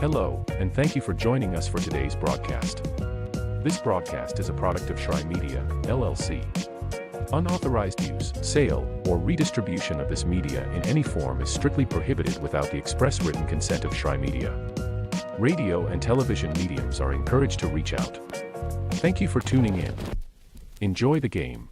Hello, and thank you for joining us for today's broadcast. This broadcast is a product of Shry Media, LLC. Unauthorized use, sale, or redistribution of this media in any form is strictly prohibited without the express written consent of Shry Media. Radio and television mediums are encouraged to reach out. Thank you for tuning in. Enjoy the game.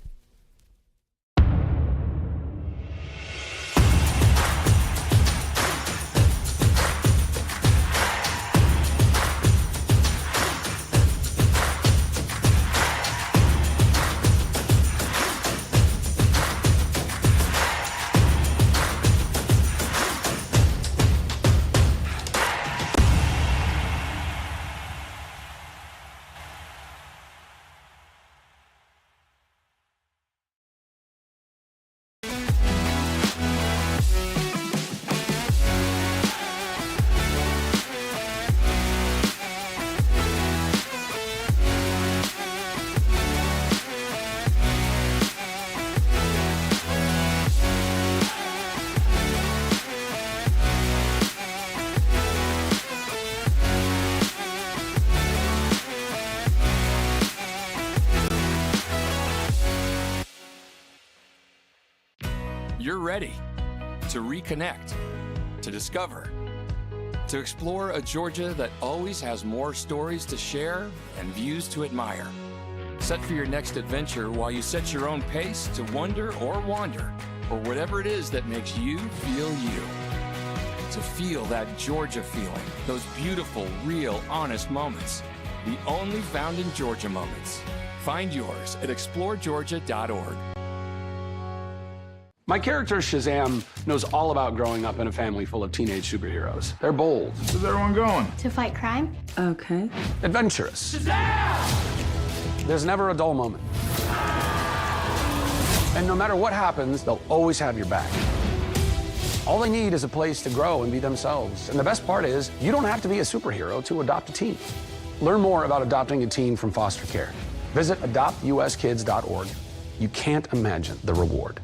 You're ready to reconnect, to discover, to explore a Georgia that always has more stories to share and views to admire. Set for your next adventure while you set your own pace to wonder or wander, or whatever it is that makes you feel you. To feel that Georgia feeling, those beautiful, real, honest moments. The only found in Georgia moments. Find yours at exploregeorgia.org. My character, Shazam, knows all about growing up in a family full of teenage superheroes. They're bold. Where's everyone going? To fight crime? Okay. Adventurous. Shazam! There's never a dull moment. And no matter what happens, they'll always have your back. All they need is a place to grow and be themselves. And the best part is, you don't have to be a superhero to adopt a teen. Learn more about adopting a teen from foster care. Visit adoptuskids.org. You can't imagine the reward.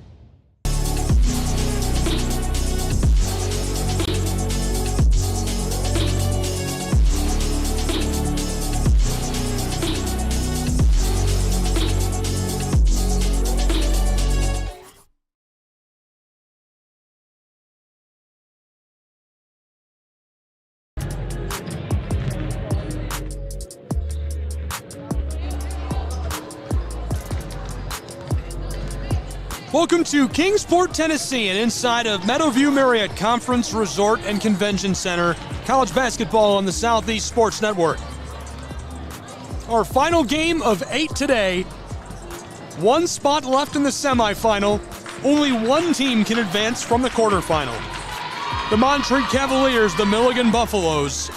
Welcome to Kingsport, Tennessee, and inside of Meadowview Marriott Conference Resort and Convention Center, college basketball on the Southeast Sports Network. Our final game of 8 today. One spot left in the semifinal. Only one team can advance from the quarterfinal. The Montreat Cavaliers, the Milligan Buffaloes.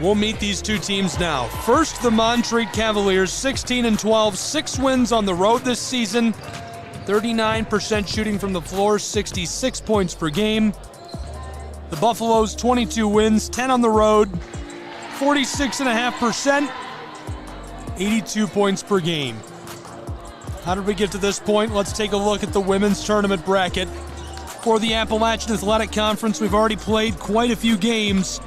We'll meet these two teams now. First, the Montreat Cavaliers, 16-12, 6 wins on the road this season. 39% shooting from the floor, 66 points per game. The Buffaloes, 22 wins, 10 on the road, 46.5%, 82 points per game. How did we get to this point? Let's take a look at the women's tournament bracket. For the Appalachian Athletic Conference, we've already played quite a few games.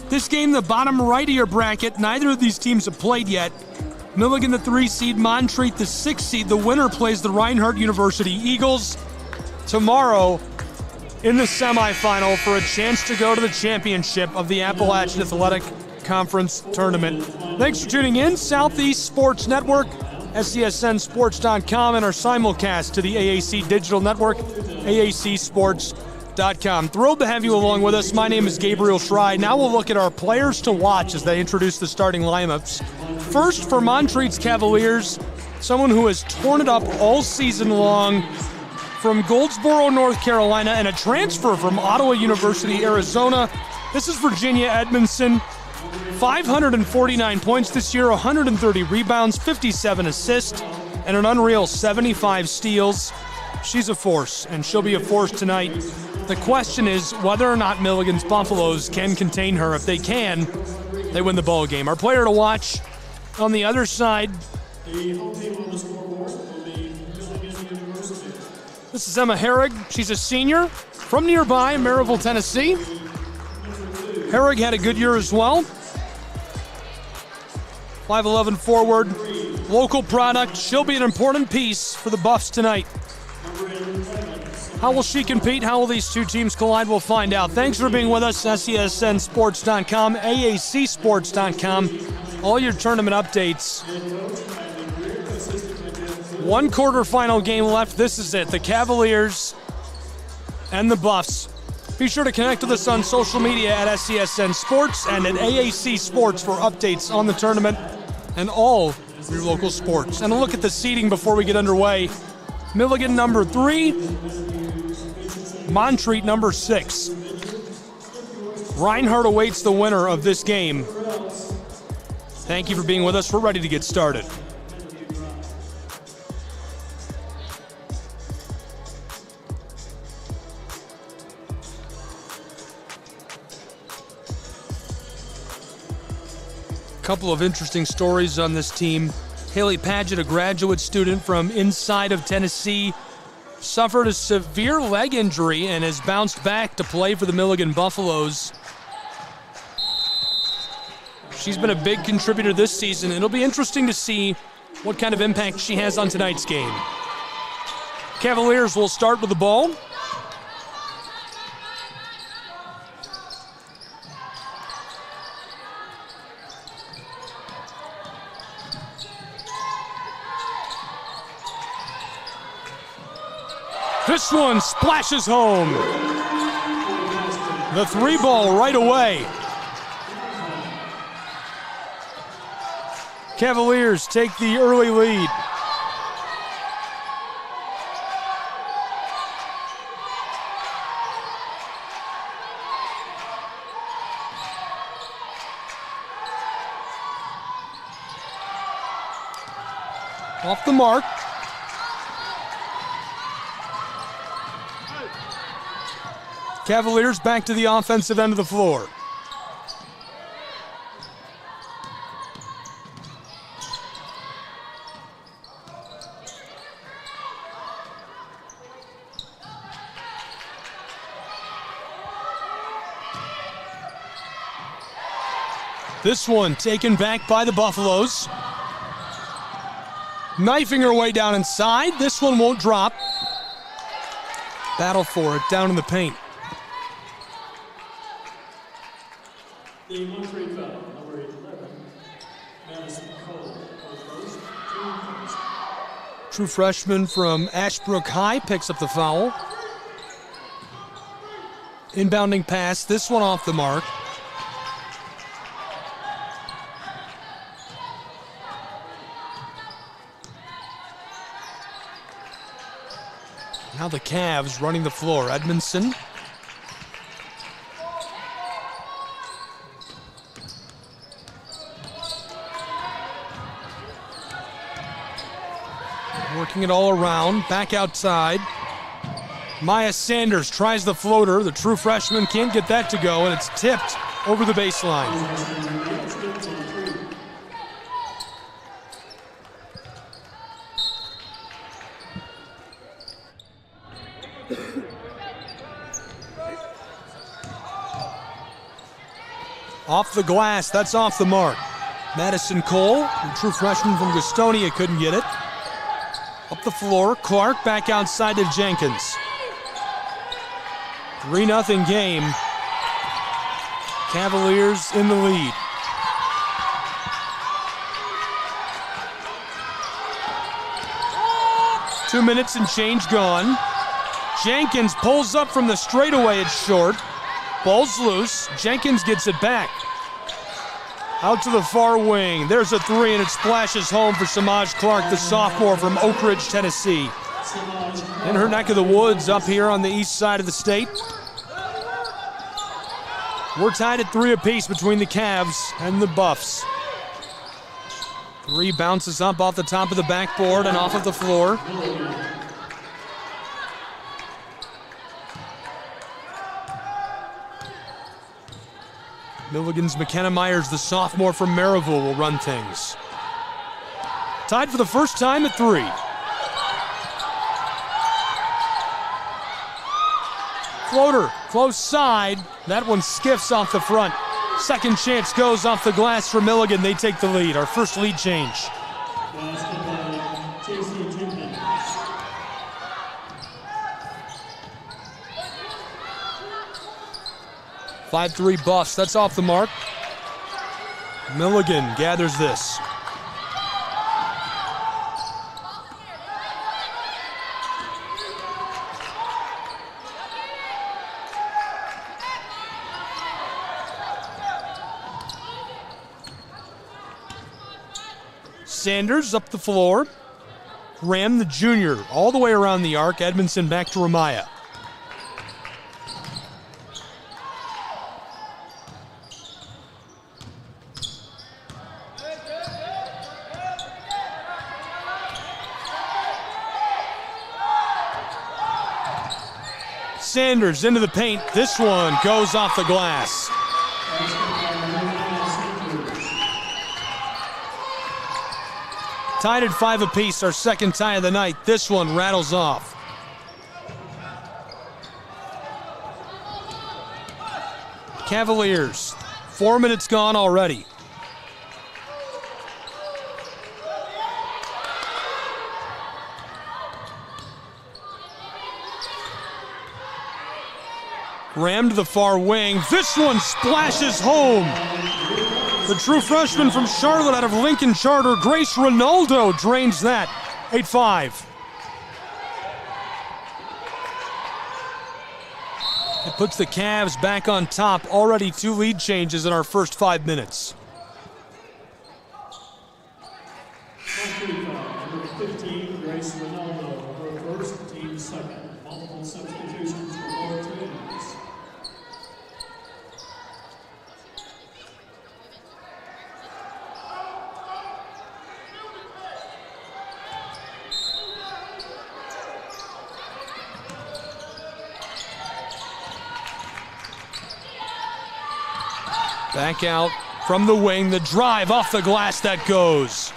This game, the bottom right of your bracket, neither of these teams have played yet. Milligan, the 3 seed, Montreat, the 6 seed. The winner plays the Reinhardt University Eagles tomorrow in the semifinal for a chance to go to the championship of the Appalachian Athletic Conference Tournament. Thanks for tuning in. Southeast Sports Network, SCSNSports.com, and our simulcast to the AAC Digital Network, AACSports.com. Thrilled to have you along with us. My name is Gabriel Shry. Now we'll look at our players to watch as they introduce the starting lineups. First, for Montreat's Cavaliers, someone who has torn it up all season long from Goldsboro, North Carolina, and a transfer from Ottawa University, Arizona. This is Virginia Edmondson. 549 points this year, 130 rebounds, 57 assists, and an unreal 75 steals. She's a force, and she'll be a force tonight. The question is whether or not Milligan's Buffaloes can contain her. If they can, they win the ball game. Our player to watch on the other side, this is Emma Herrig. She's a senior from nearby Maryville, Tennessee. Herrig had a good year as well. 5'11" forward, local product. She'll be an important piece for the Buffs tonight. How will she compete? How will these two teams collide? We'll find out. Thanks for being with us. SESNsports.com, AACsports.com. All your tournament updates. One quarterfinal game left. This is it. The Cavaliers and the Buffs. Be sure to connect with us on social media at SESN Sports and at AAC Sports for updates on the tournament and all your local sports. And a look at the seeding before we get underway. Milligan number 3, Montreat number 6. Reinhardt awaits the winner of this game. Thank you for being with us. We're ready to get started. Couple of interesting stories on this team. Haley Padgett, a graduate student from inside of Tennessee, suffered a severe leg injury and has bounced back to play for the Milligan Buffaloes. She's been a big contributor this season. It'll be interesting to see what kind of impact she has on tonight's game. Cavaliers will start with the ball. This one splashes home. The 3 ball right away. Cavaliers take the early lead. Off the mark. Cavaliers back to the offensive end of the floor. This one taken back by the Buffaloes. Knifing her way down inside. This one won't drop. Battle for it down in the paint. The Montreat foul, number 11, Madison Cole. True freshman from Ashbrook High picks up the foul. Inbounding pass, this one off the mark. Now the Cavs running the floor. Edmondson. Working it all around, back outside. Maya Sanders tries the floater. The true freshman can't get that to go, and it's tipped over the baseline. Off the glass, that's off the mark. Madison Cole, the true freshman from Gastonia, couldn't get it. Up the floor, Clark back outside to Jenkins. 3-0 game. Cavaliers in the lead. Two minutes and change gone. Jenkins pulls up from the straightaway, it's short. Ball's loose, Jenkins gets it back. Out to the far wing, there's a 3 and it splashes home for Samaj Clark, the sophomore from Oak Ridge, Tennessee. In her neck of the woods up here on the east side of the state. We're tied at 3 apiece between the Cavs and the Buffs. 3 bounces up off the top of the backboard and off of the floor. Milligan's McKenna Myers, the sophomore from Maryville, will run things. Tied for the first time at 3. Floater, close side. That one skiffs off the front. Second chance goes off the glass for Milligan. They take the lead. Our first lead change. Basketball, JC Jenkins. 5-3 Buffs. That's off the mark. Milligan gathers this. Sanders up the floor. Graham, the junior, all the way around the arc. Edmondson back to Ramaya. Sanders into the paint. This one goes off the glass. Tied at 5 apiece, our second tie of the night. This one rattles off. Cavaliers, 4 minutes gone already. Ram to the far wing. This one splashes home. The true freshman from Charlotte out of Lincoln Charter, Grace Ronaldo, drains that. 8-5. It puts the Cavs back on top. Already 2 lead changes in our first 5 minutes. Number 15, Grace Ronaldo, her first, team second. Multiple substitutions for both teams. Back out from the wing, the drive off the glass that goes.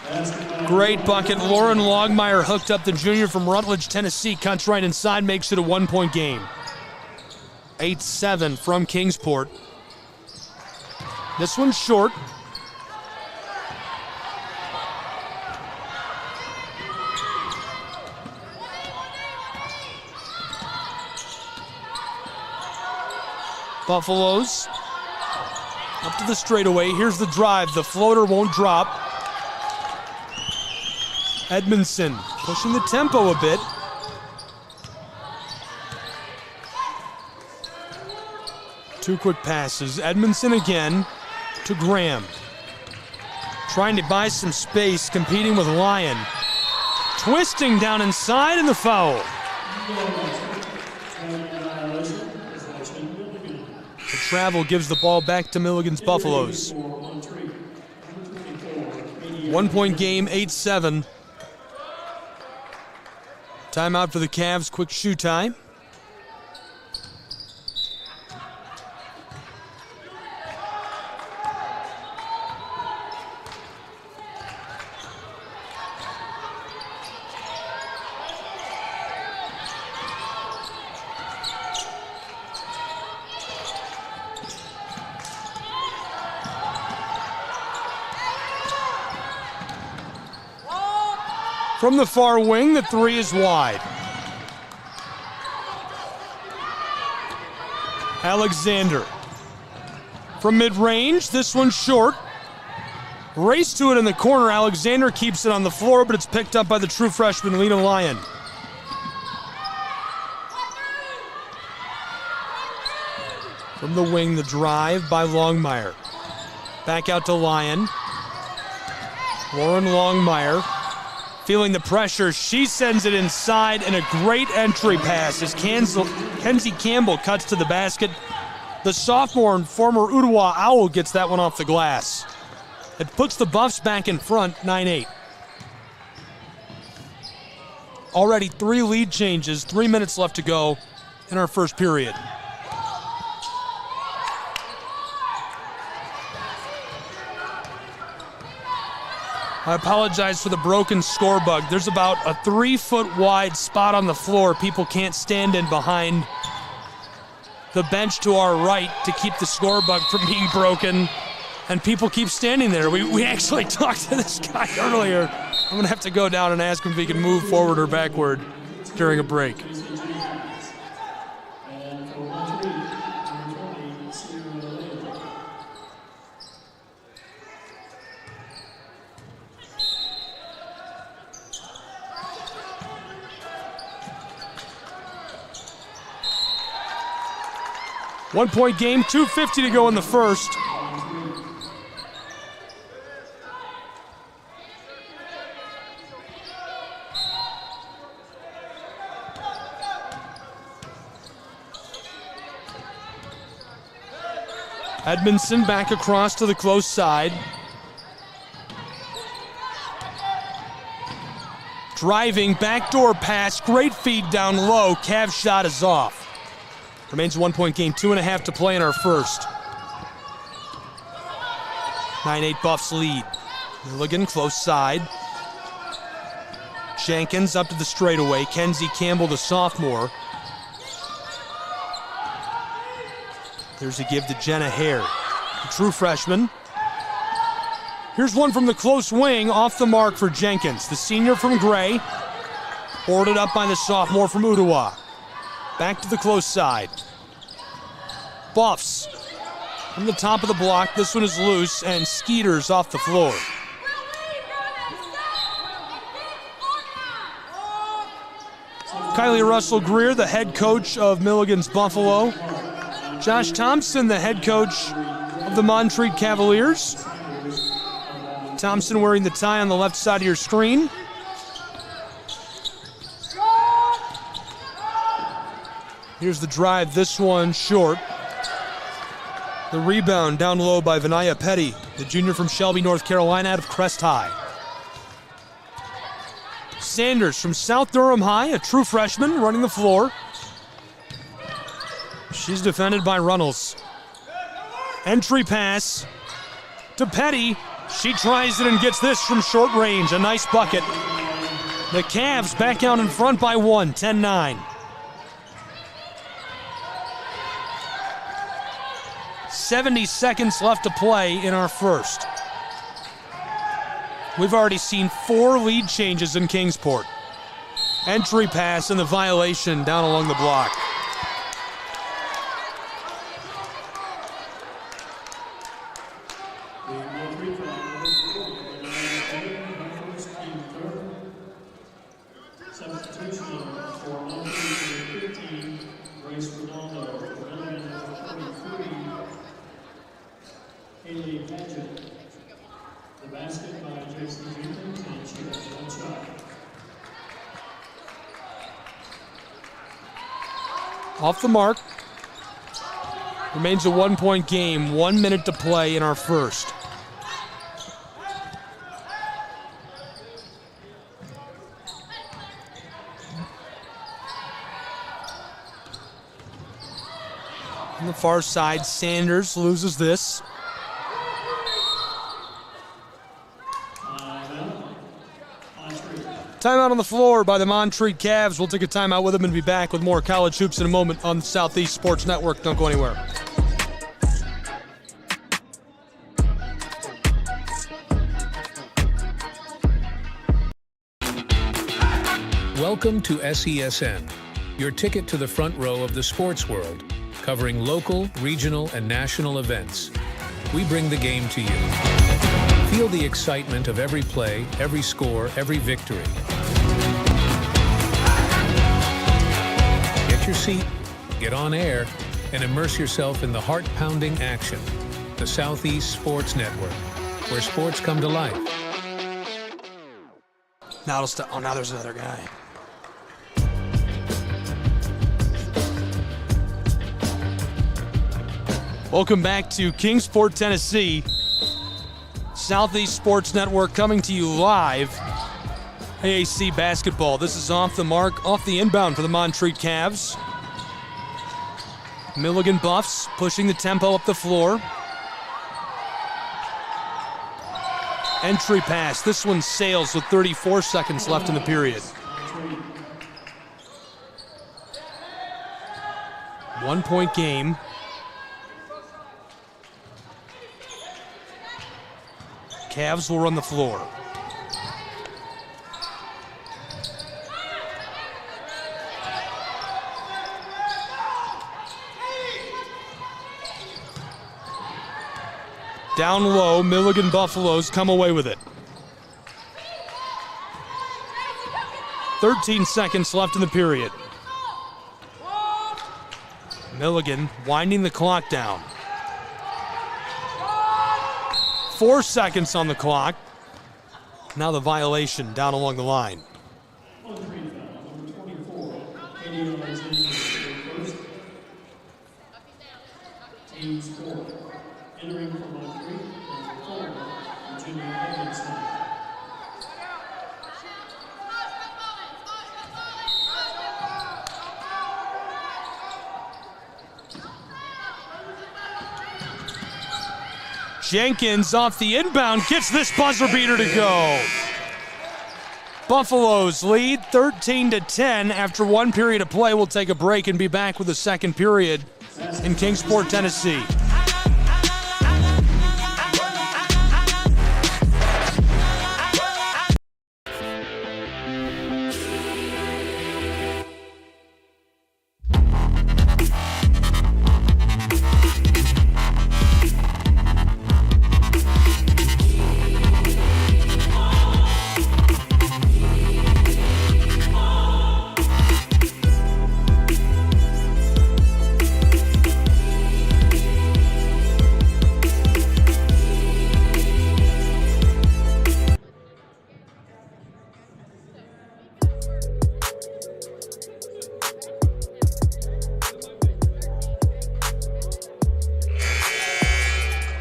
Great bucket. Lauren Longmire hooked up the junior from Rutledge, Tennessee, cuts right inside, makes it a 1-point game. 8-7 from Kingsport. This one's short. Buffaloes up to the straightaway. Here's the drive. The floater won't drop. Edmondson pushing the tempo a bit. Two quick passes. Edmondson again to Graham. Trying to buy some space, competing with Lyon. Twisting down inside and the foul. The travel gives the ball back to Milligan's Buffaloes. 1-point game, 8-7. Timeout for the Cavs, quick shoe tie. From the far wing, the three is wide. Alexander. From mid-range, this one's short. Race to it in the corner. Alexander keeps it on the floor, but it's picked up by the true freshman, Lena Lyon. From the wing, the drive by Longmire. Back out to Lyon. Lauren Longmire. Feeling the pressure, she sends it inside, and a great entry pass as Kenzie Campbell cuts to the basket. The sophomore and former Ottawa Owl gets that one off the glass. It puts the Buffs back in front, 9-8. Already 3 lead changes, 3 minutes left to go in our first period. I apologize for the broken score bug. There's about a 3-foot wide spot on the floor people can't stand in behind the bench to our right to keep the score bug from being broken, and people keep standing there. We actually talked to this guy earlier. I'm going to have to go down and ask him if he can move forward or backward during a break. And for Montreat, number 20, Milligan. One-point game, 2:50 to go in the first. Edmondson back across to the close side. Driving, backdoor pass, great feed down low. Cavs shot is off. Remains a 1-point game, 2.5 to play in our first. 9-8 Buffs lead. Milligan close side. Jenkins up to the straightaway. Kenzie Campbell, the sophomore. There's a give to Jenna Hare, the true freshman. Here's one from the close wing, off the mark for Jenkins. The senior from Gray, boarded up by the sophomore from Ottawa. Back to the close side. Buffs from the top of the block. This one is loose, and Skeeter's off the floor. Kylie Russell-Greer, the head coach of Milligan's Buffalo. Josh Thompson, the head coach of the Montreat Cavaliers. Thompson wearing the tie on the left side of your screen. Here's the drive, this one short. The rebound down low by Vinaya Petty, the junior from Shelby, North Carolina, out of Crest High. Sanders from South Durham High, a true freshman, running the floor. She's defended by Runnels. Entry pass to Petty. She tries it and gets this from short range. A nice bucket. The Cavs back out in front by 1, 10-9. 70 seconds left to play in our first. We've already seen 4 lead changes in Kingsport. Entry pass and the violation down along the block. Off the mark. Remains a 1-point game, 1 minute to play in our first. On the far side, Sanders loses this. Timeout on the floor by the Montreat Cavs. We'll take a timeout with them and be back with more college hoops in a moment on the Southeast Sports Network. Don't go anywhere. Welcome to SESN, your ticket to the front row of the sports world, covering local, regional, and national events. We bring the game to you. Feel the excitement of every play, every score, every victory. Get your seat, get on air, and immerse yourself in the heart-pounding action. The Southeast Sports Network, where sports come to life. Now now there's another guy. Welcome back to Kingsport, Tennessee. Southeast Sports Network coming to you live. AAC basketball. This is off the mark, off the inbound for the Montreat Cavs. Milligan Buffs pushing the tempo up the floor. Entry pass. This one sails with 34 seconds left in the period. 1-point game. Cavs will run the floor. Down low, Milligan Buffaloes come away with it. 13 seconds left in the period. Milligan winding the clock down. 4 seconds on the clock. Now the violation down along the line. Montreat foul, number 24, Katie Alexander, first. Team score. Entering from Montreat, number 4, Virginia Higginson. Jenkins off the inbound gets this buzzer beater to go. Buffaloes lead 13-10 after 1 period of play. We'll take a break and be back with the second period in Kingsport, Tennessee.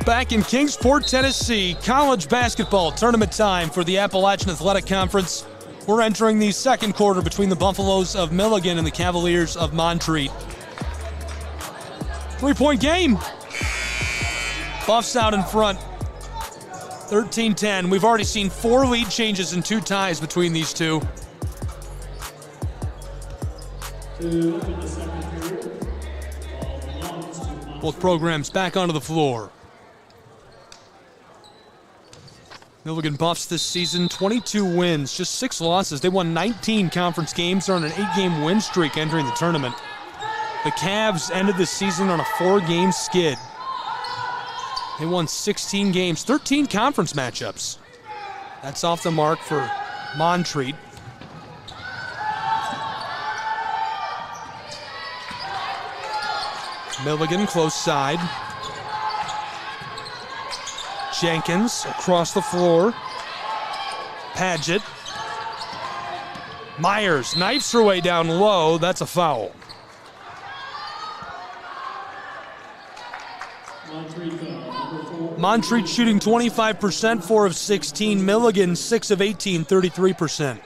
Back in Kingsport, Tennessee, college basketball tournament time for the Appalachian Athletic Conference. We're entering the second quarter between the Buffaloes of Milligan and the Cavaliers of Montreat. 3-point game. Buffs out in front. 13-10. We've already seen 4 lead changes and 2 ties between these two. Both programs back onto the floor. Milligan Buffs this season, 22 wins, just 6 losses. They won 19 conference games. They're on an 8-game win streak entering the tournament. The Cavs ended the season on a 4-game skid. They won 16 games, 13 conference matchups. That's off the mark for Montreat. Milligan close side. Jenkins across the floor. Paget. Myers knifes her way down low. That's a foul. Montreat shooting 25%, 4 of 16. Milligan 6 of 18, 33%.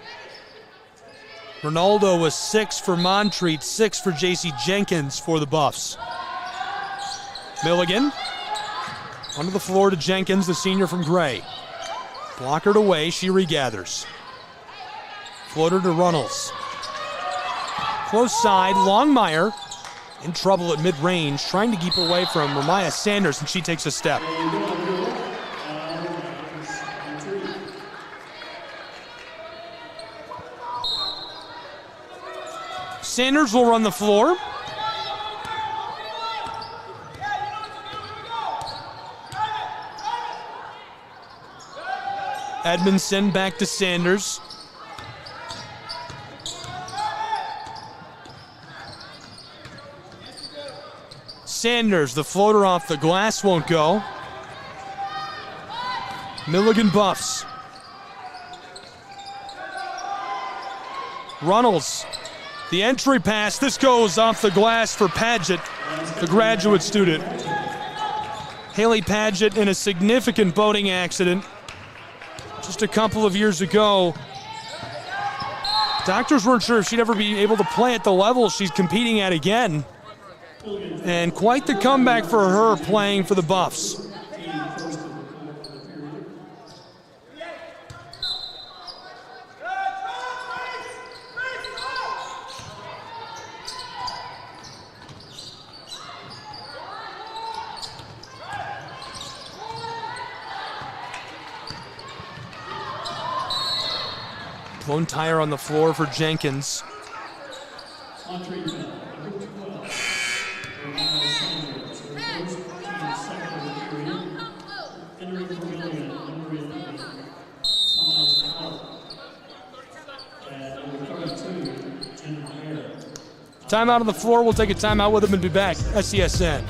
Ronaldo was 6 for Montreat, 6 for J.C. Jenkins for the Buffs. Milligan onto the floor to Jenkins, the senior from Gray. Blockered away, she regathers. Floater to Runnels. Close side, Longmire in trouble at mid-range, trying to keep away from Ramaya Sanders, and she takes a step. Sanders will run the floor. Edmondson back to Sanders. Sanders, the floater off the glass won't go. Milligan Buffs. Runnels, the entry pass. This goes off the glass for Paget, the graduate student. Haley Paget in a significant boating accident just a couple of years ago. Doctors weren't sure if she'd ever be able to play at the level she's competing at again. And quite the comeback for her playing for the Buffs. Blown tire on the floor for Jenkins. Montreat foul, number 12. Orlando Sanders, their first and second of the period. Entering for Milligan, number 11, Smiles Clark. And number 32, Jenna Hare. Timeout on the floor. We'll take a timeout with him and be back. SESN.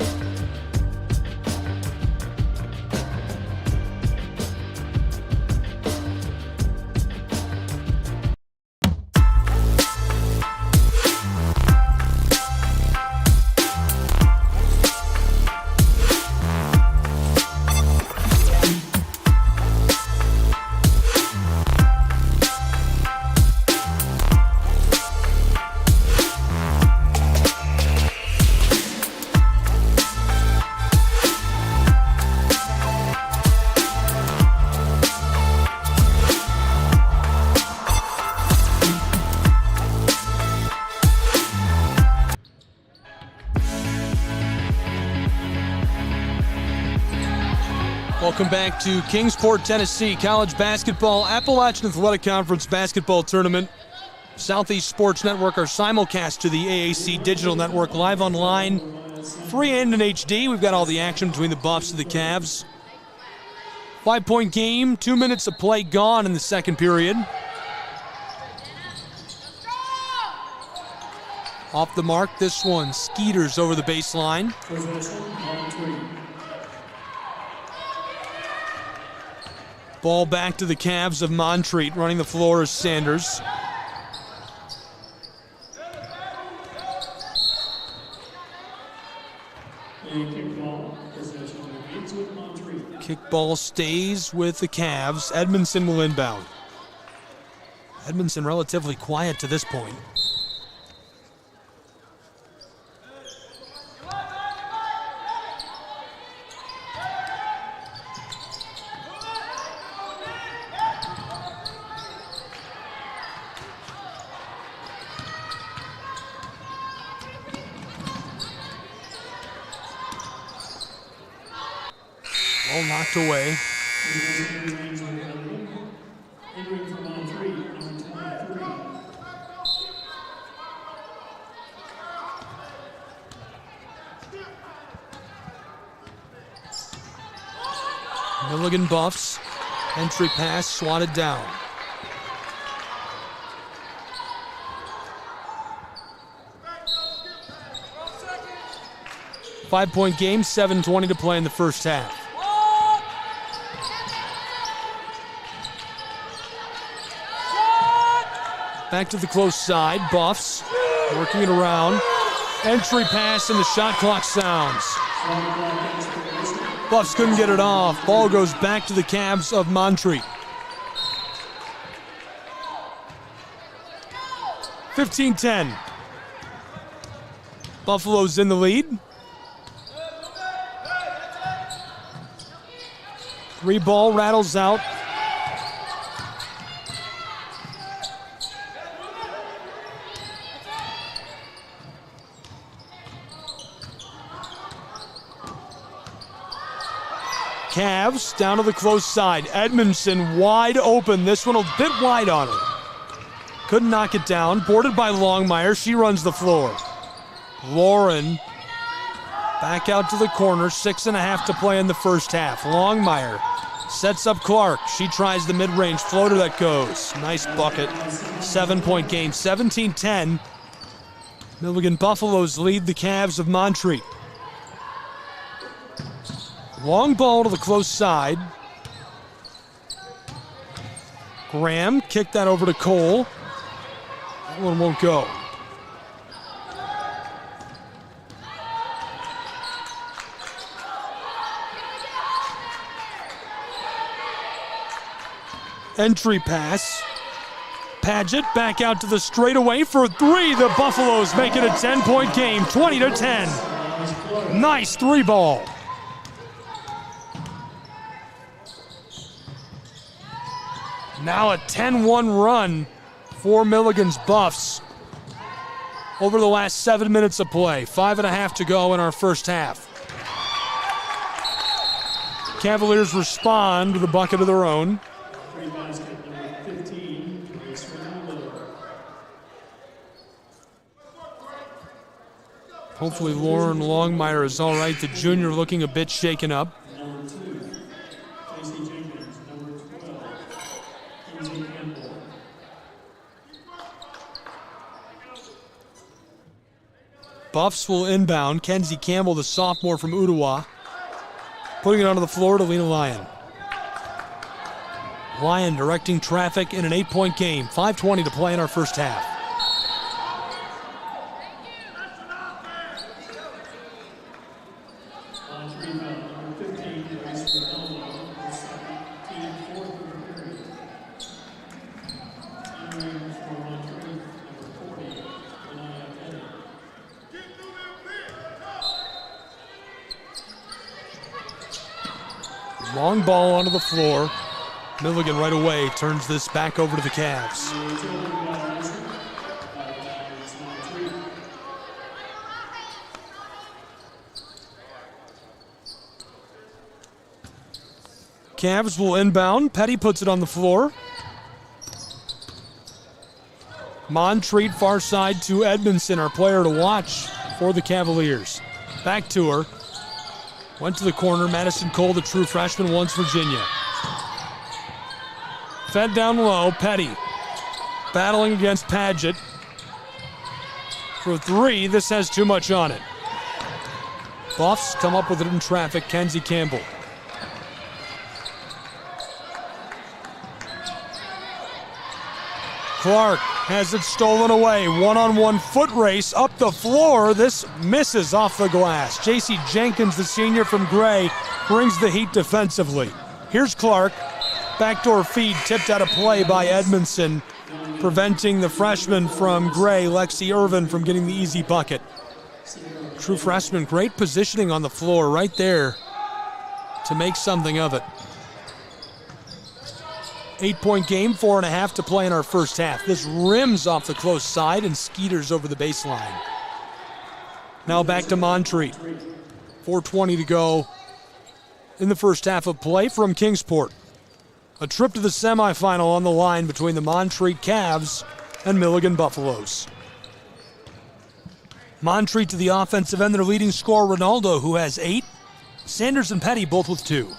Welcome back to Kingsport, Tennessee. College basketball, Appalachian Athletic Conference basketball tournament. Southeast Sports Network, our simulcast to the AAC Digital Network, live online, free and in HD. We've got all the action between the Buffs and the Cavs. 5-point game, 2 minutes of play gone in the second period. Off the mark, this one, Skeeters over the baseline. Possession, Montreat. Ball back to the Cavs of Montreat. Running the floor is Sanders. And kickball, possession remains with Montreat. Kickball stays with the Cavs. Edmondson will inbound. Edmondson relatively quiet to this point. Ball knocked away. Remains with Milligan. Entering for Montreat, number 23. Milligan Buffs. Entry pass swatted down. Five-point game, 7:20 to play in the first half. Back to the close side, Buffs working it around. Entry pass and the shot clock sounds. Buffs couldn't get it off. Ball goes back to the Cavs of Montreat. 15-10. Buffalo's in the lead. Three ball rattles out. Cavs down to the close side. Edmondson wide open. This one a bit wide on her. Couldn't knock it down. Boarded by Longmire. She runs the floor. Lauren back out to the corner. 6.5 to play in the first half. Longmire sets up Clark. She tries the mid-range floater that goes. Nice bucket. 7-point game. 17-10. Milligan Buffaloes lead the Cavs of Montreat. Long ball to the close side. Graham kicked that over to Cole. That one won't go. Entry pass. Paget back out to the straightaway for three. The Buffaloes make it a 10-point game, 20-10. Nice three ball. Now a 10-1 run for Milligan's Buffs over the last 7 minutes of play. 5.5 to go in our first half. Cavaliers respond with a bucket of their own. Free basket number 15, Grace Renell. Hopefully Lauren Longmire is all right. The junior looking a bit shaken up. Number 2, Casey Jenkins. Number 12, Kenzie Campbell. Buffs will inbound. Kenzie Campbell, the sophomore from Ottawa, putting it onto the floor to Lena Lyon. Lyon directing traffic in an 8-point game. 5:20 to play in our first half. On 3 foul, number 15, Grace McDonald. The second team fourth of the period. Entering for Montreat, number 40, Anaya Petty. Long ball onto the floor. Milligan right away turns this back over to the Cavs. Cavs will inbound. Petty puts it on the floor. Montreat far side to Edmondson, our player to watch for the Cavaliers. Back to her. Went to the corner. Madison Cole, the true freshman, wants Virginia. Fed down low. Petty battling against Padgett. For 3, this has too much on it. Buffs come up with it in traffic. Kenzie Campbell. Clark has it stolen away. One-on-one foot race up the floor. This misses off the glass. J.C. Jenkins, the senior from Gray, brings the heat defensively. Here's Clark. Backdoor feed tipped out of play by Edmondson, preventing the freshman from Gray, Lexi Irvin, from getting the easy bucket. True freshman, great positioning on the floor right there to make something of it. 8-point game, 4.5 to play in our first half. This rims off the close side and skeeters over the baseline. Now back to Montreat. 4:20 to go in the first half of play from Kingsport. A trip to the semifinal on the line between the Montreat Cavs and Milligan Buffaloes. Montreat to the offensive end, their leading scorer, Ronaldo, who has 8. Sanders and Petty both with 2.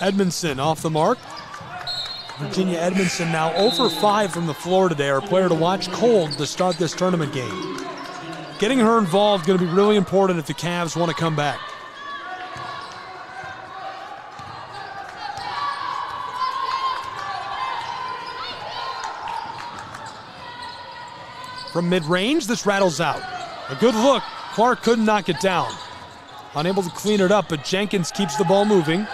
Edmondson off the mark. Virginia Edmondson now 0 for 5 from the floor today. Our player to watch, cold to start this tournament game. Getting her involved going to be really important if the Cavs want to come back. From mid-range, this rattles out. A good look. Clark couldn't knock it down. Unable to clean it up, but Jenkins keeps the ball moving.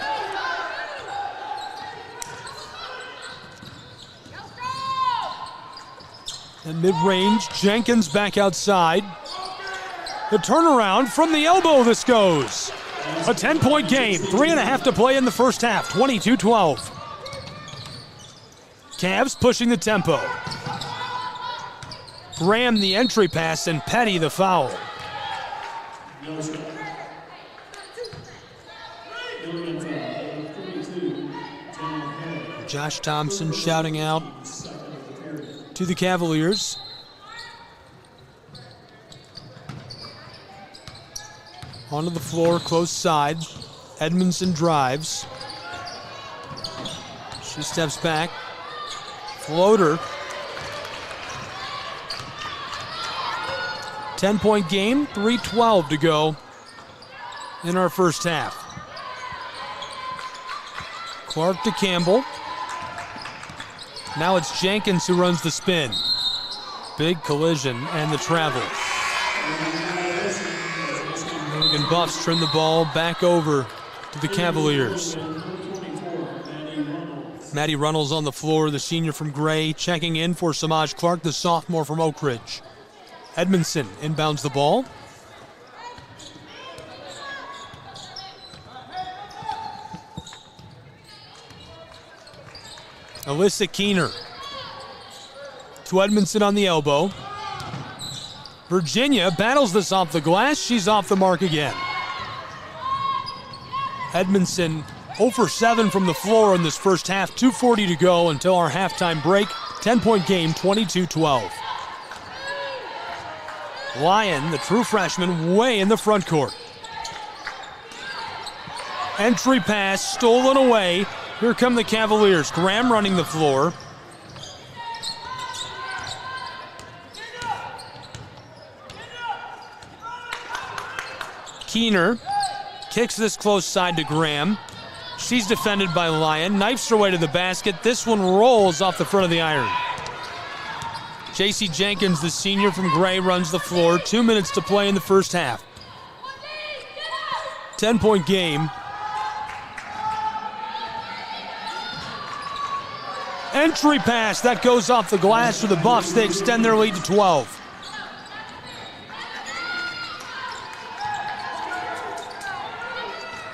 At mid-range, Jenkins back outside. The turnaround from the elbow, this goes. A 10-point game, 3.5 to play in the first half, 22-12. Cavs pushing the tempo. Graham the entry pass and Petty the foul. Josh Thompson shouting out to the Cavaliers. Onto the floor, close side. Edmondson drives. She steps back. Floater. 10-point game, 3:12 to go in our first half. Clark to Campbell. Now it's Jenkins who runs the spin. Big collision and the travel. Milligan Buffs trim the ball back over to the Cavaliers. Maddie Runnels on the floor, the senior from Gray, checking in for Samaj Clark, the sophomore from Oak Ridge. Edmondson inbounds the ball. Alyssa Keener to Edmondson on the elbow. Virginia battles this off the glass. She's off the mark again. Edmondson 0 for 7 from the floor in this first half. 2:40 to go until our halftime break. 10-point game, 22-12. Lyon, the true freshman, way in the front court. Entry pass stolen away. Here come the Cavaliers. Graham running the floor. Keener kicks this close side to Graham. She's defended by Lyon. Knifes her way to the basket. This one rolls off the front of the iron. J.C. Jenkins, the senior from Gray, runs the floor. 2 minutes to play in the first half. 10-point game. Entry pass, that goes off the glass for the Buffs. They extend their lead to 12.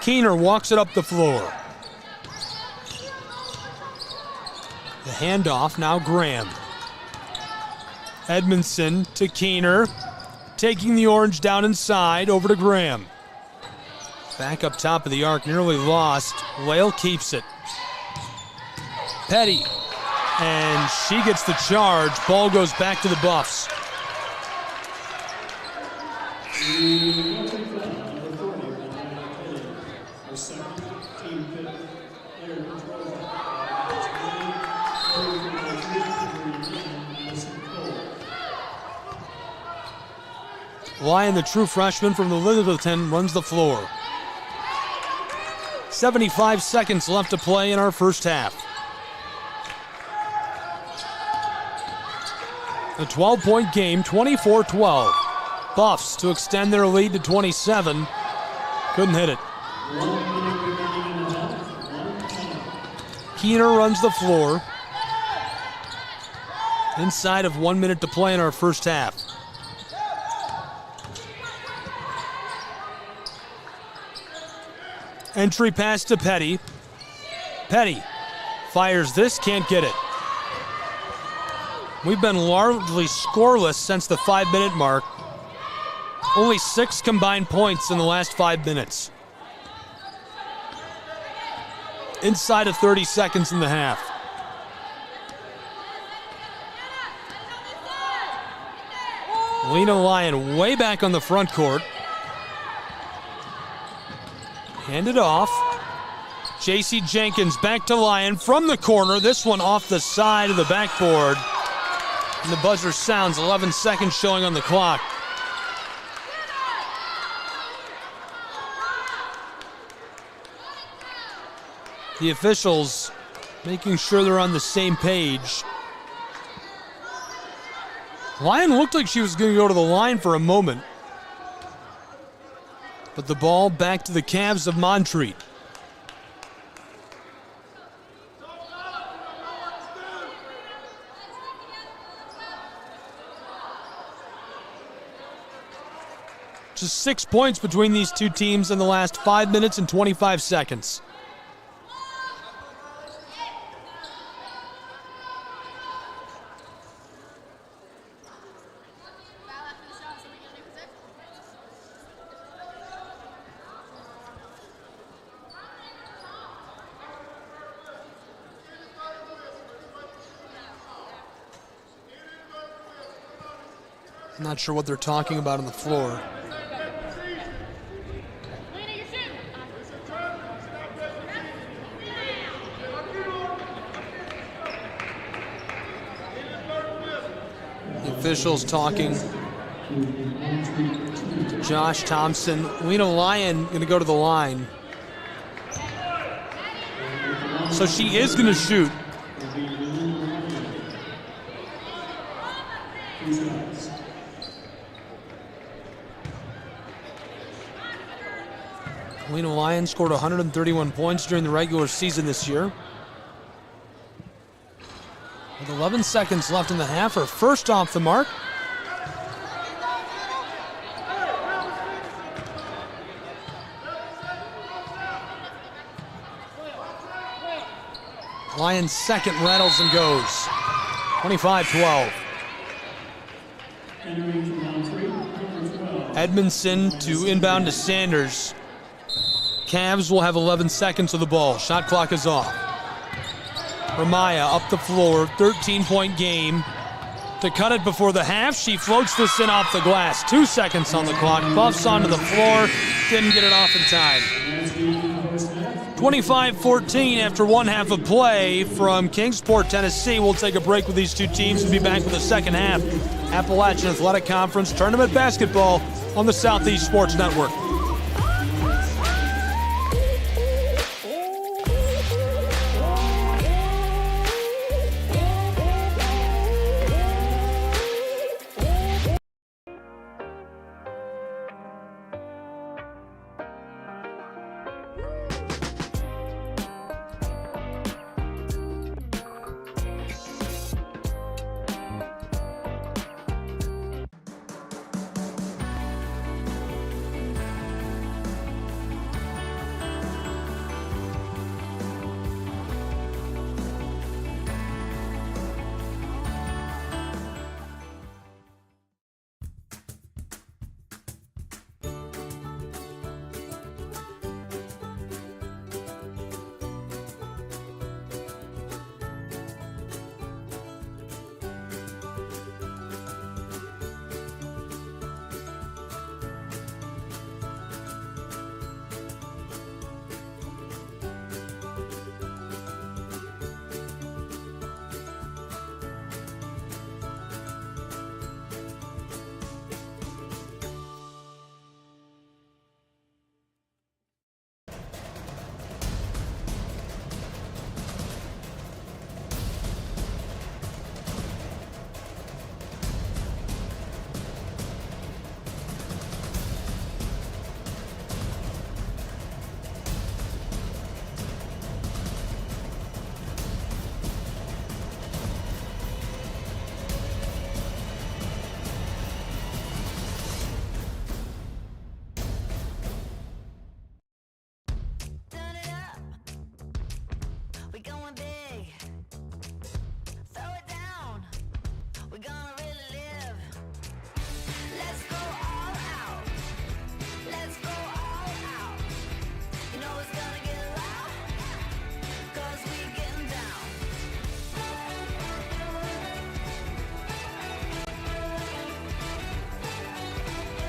Keener walks it up the floor. The handoff, now Graham. Edmondson to Keener. Taking the orange down inside, over to Graham. Back up top of the arc, nearly lost. Lael keeps it. Petty. And she gets the charge. Ball goes back to the Buffs. Lyon, the true freshman from the Littleton, runs the floor. 75 seconds left to play in our first half. A 12-point game, 24-12. Buffs to extend their lead to 27. Couldn't hit it. Keener runs the floor. Inside of 1 minute to play in our first half. Entry pass to Petty. Petty fires this, can't get it. We've been largely scoreless since the 5-minute mark. Only 6 combined points in the last 5 minutes. Inside of 30 seconds in the half. Lena Lyon way back on the front court. Handed off. J.C. Jenkins back to Lyon from the corner. This one off the side of the backboard. And the buzzer sounds, 11 seconds showing on the clock. The officials making sure they're on the same page. Lyon looked like she was going to go to the line for a moment. But the ball back to the Cavs of Montreat. Just 6 points between these two teams in the last 5 minutes and 25 seconds. I'm not sure what they're talking about on the floor. The officials talking to Josh Thompson. Lena Lyon going to go to the line. So she is going to shoot. Lena Lyon scored 131 points during the regular season this year. With 11 seconds left in the half, her first off the mark. Lyon's second rattles and goes. 25-12. Edmondson to inbound to Sanders. Cavs will have 11 seconds of the ball. Shot clock is off. Ramaya up the floor, 13-point game. to cut it before the half. She floats this in off the glass. 2 seconds on the clock. Buffs onto the floor. Didn't get it off in time. 25-14 after one half of play from Kingsport, Tennessee. We'll take a break with these two teams and be back with the second half. Appalachian Athletic Conference Tournament Basketball on the Southeast Sports Network.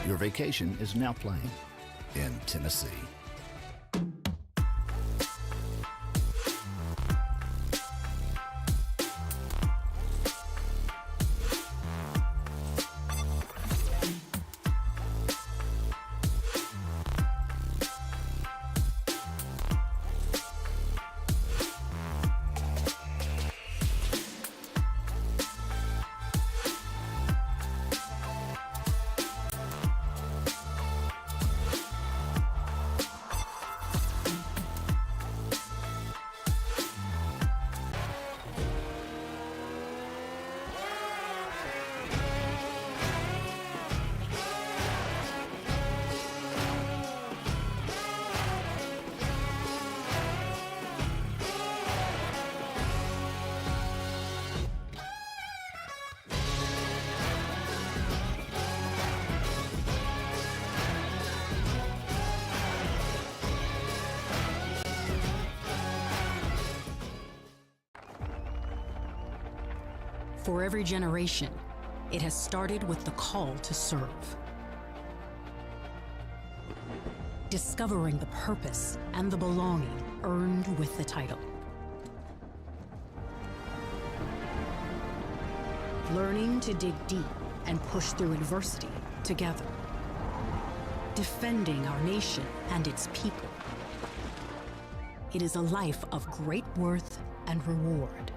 Your vacation is now playing in Tennessee. For every generation, it has started with the call to serve. Discovering the purpose and the belonging earned with the title. Learning to dig deep and push through adversity together. Defending our nation and its people. It is a life of great worth and reward.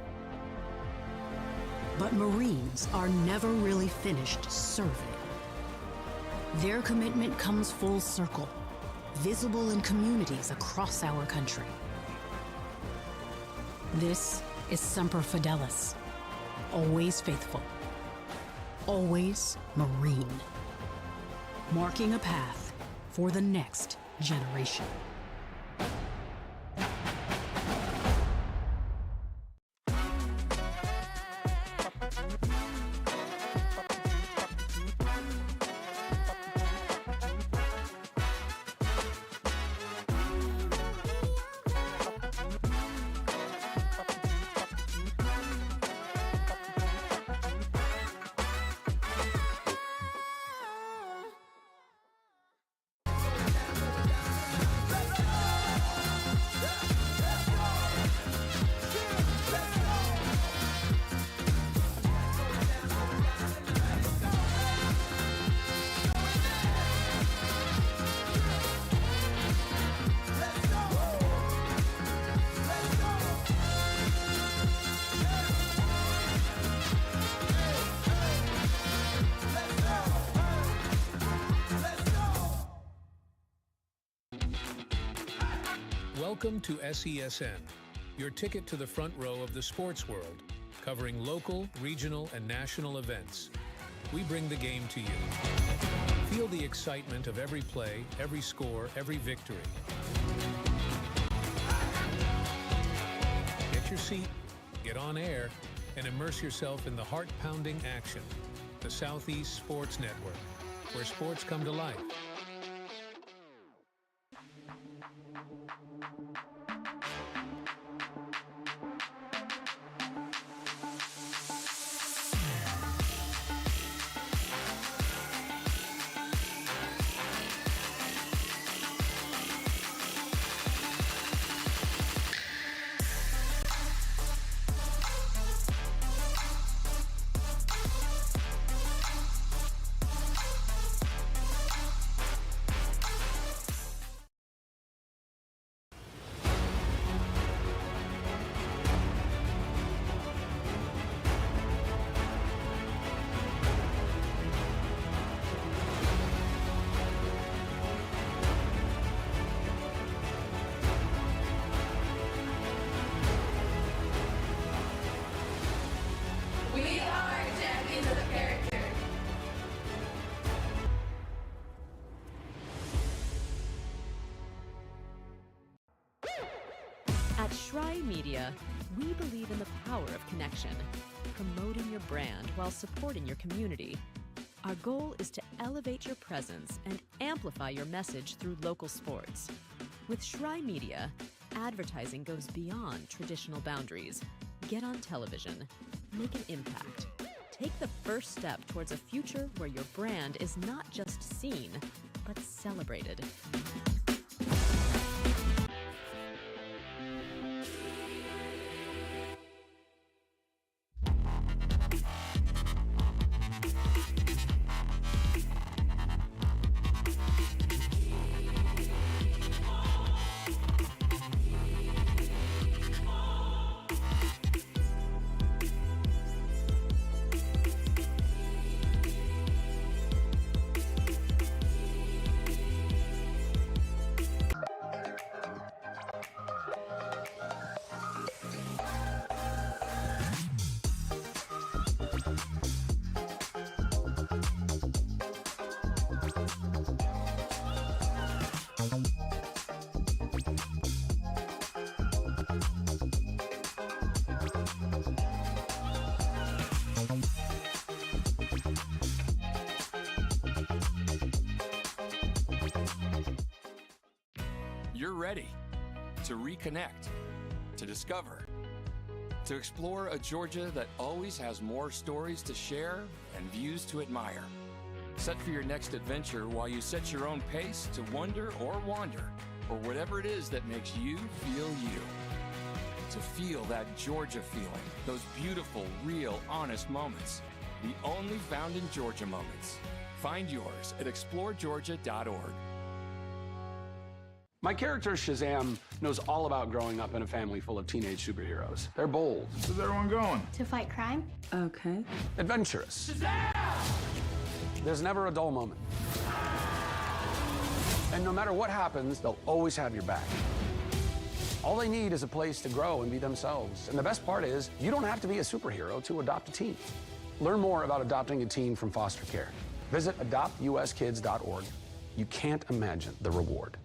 But Marines are never really finished serving. Their commitment comes full circle, visible in communities across our country. This is Semper Fidelis, always faithful, always Marine, marking a path for the next generation. Welcome to SESN, your ticket to the front row of the sports world, covering local, regional, and national events. We bring the game to you. Feel the excitement of every play, every score, every victory. Get your seat, get on air, and immerse yourself in the heart-pounding action. The Southeast Sports Network, where sports come to life. At Shry Media, we believe in the power of connection, promoting your brand while supporting your community. Our goal is to elevate your presence and amplify your message through local sports. With Shry Media, advertising goes beyond traditional boundaries. Get on television, make an impact. Take the first step towards a future where your brand is not just seen, but celebrated. You're ready to reconnect, to discover, to explore a Georgia that always has more stories to share and views to admire. Set for your next adventure while you set your own pace to wonder or wander, or whatever it is that makes you feel you. To feel that Georgia feeling, those beautiful, real, honest moments, the only found in Georgia moments. Find yours at exploregeorgia.org. My character, Shazam, knows all about growing up in a family full of teenage superheroes. They're bold. Where's everyone going? To fight crime. Okay. Adventurous. Shazam! There's never a dull moment. And no matter what happens, they'll always have your back. All they need is a place to grow and be themselves. And the best part is, you don't have to be a superhero to adopt a teen. Learn more about adopting a teen from foster care. Visit adoptuskids.org. You can't imagine the reward.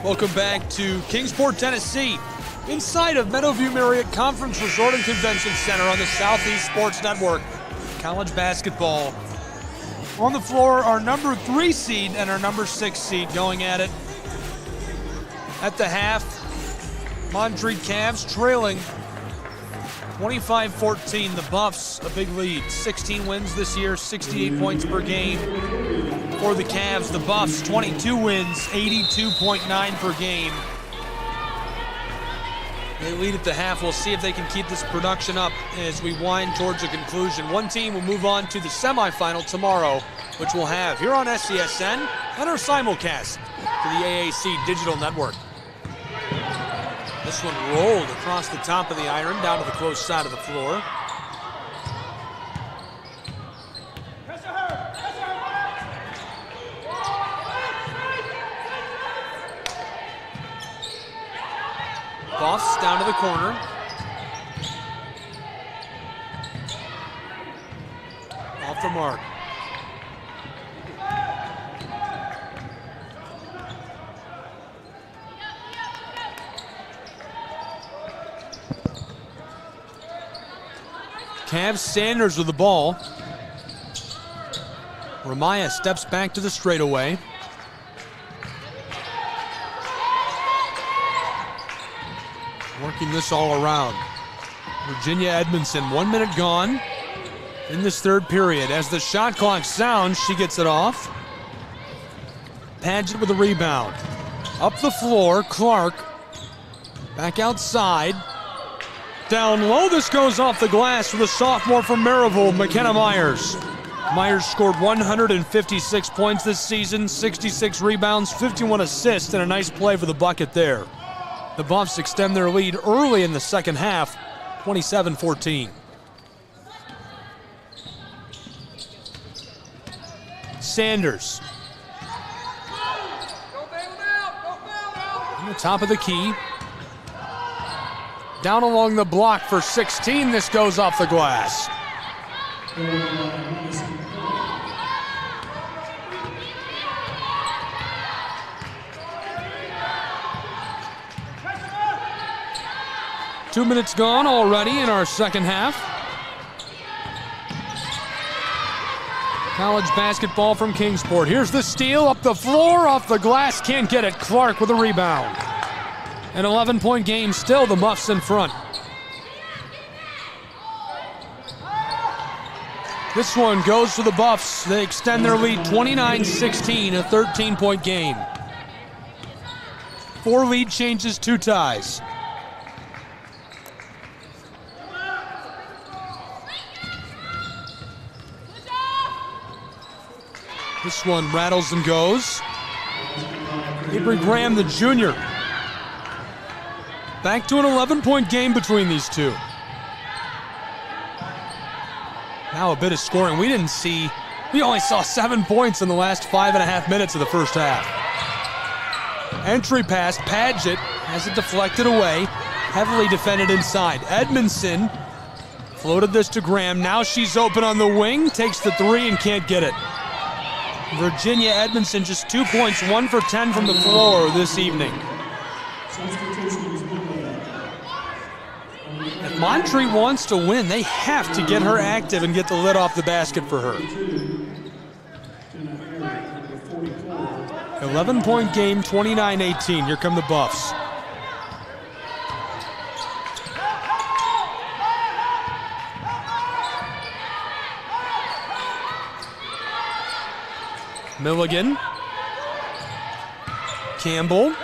Welcome back to Kingsport, Tennessee, inside of Meadowview Marriott Conference Resort and Convention Center on the Southeast Sports Network. College basketball. On the floor, our number 3 seed and our number 6 seed going at it. At the half, Montreat Cavs trailing 25-14. The Buffs, a big lead. 16 wins this year, 68 points per game. For the Cavs, the Buffs, 22 wins, 82.9 per game. They lead at the half. We'll see if they can keep this production up as we wind towards a conclusion. One team will move on to the semifinal tomorrow, which we'll have here on SESN and our simulcast to the AAC Digital Network. This one rolled across the top of the iron, down to the close side of the floor. Buffs down to the corner. Off the mark. Cavs Sanders with the ball. Ramaya steps back to the straightaway. Working this all around. Virginia Edmondson, 1 minute gone in this third period. As the shot clock sounds, she gets it off. Paget with a rebound. Up the floor, Clark. Back outside. Down low, this goes off the glass for the sophomore from Maryville, McKenna Myers. Myers scored 156 points this season, 66 rebounds, 51 assists, and a nice play for the bucket there. The Buffs extend their lead early in the second half, 27-14. Sanders. On the top of the key. Down along the block for 16. This goes off the glass. Two minutes gone already in our second half. College basketball from Kingsport. Here's the steal up the floor, off the glass, can't get it. Clark with a rebound. An 11-point game still, the Buffs in front. This one goes to the Buffs. They extend their lead 29-16, a 13-point game. 4 lead changes, 2 ties. This one rattles and goes. Avery Graham, the junior. Back to an 11-point game between these two. Now a bit of scoring. We only saw 7 points in the last 5.5 minutes of the first half. Entry pass, Paget has it deflected away. Heavily defended inside. Edmondson floated this to Graham. Now she's open on the wing, takes the 3 and can't get it. Virginia Edmondson just 2 points, 1 for 10 from the floor this evening. If Montreat wants to win, they have to get her active and get the lid off the basket for her. 11-point game, 29-18. Here come the Buffs. Milligan. Campbell.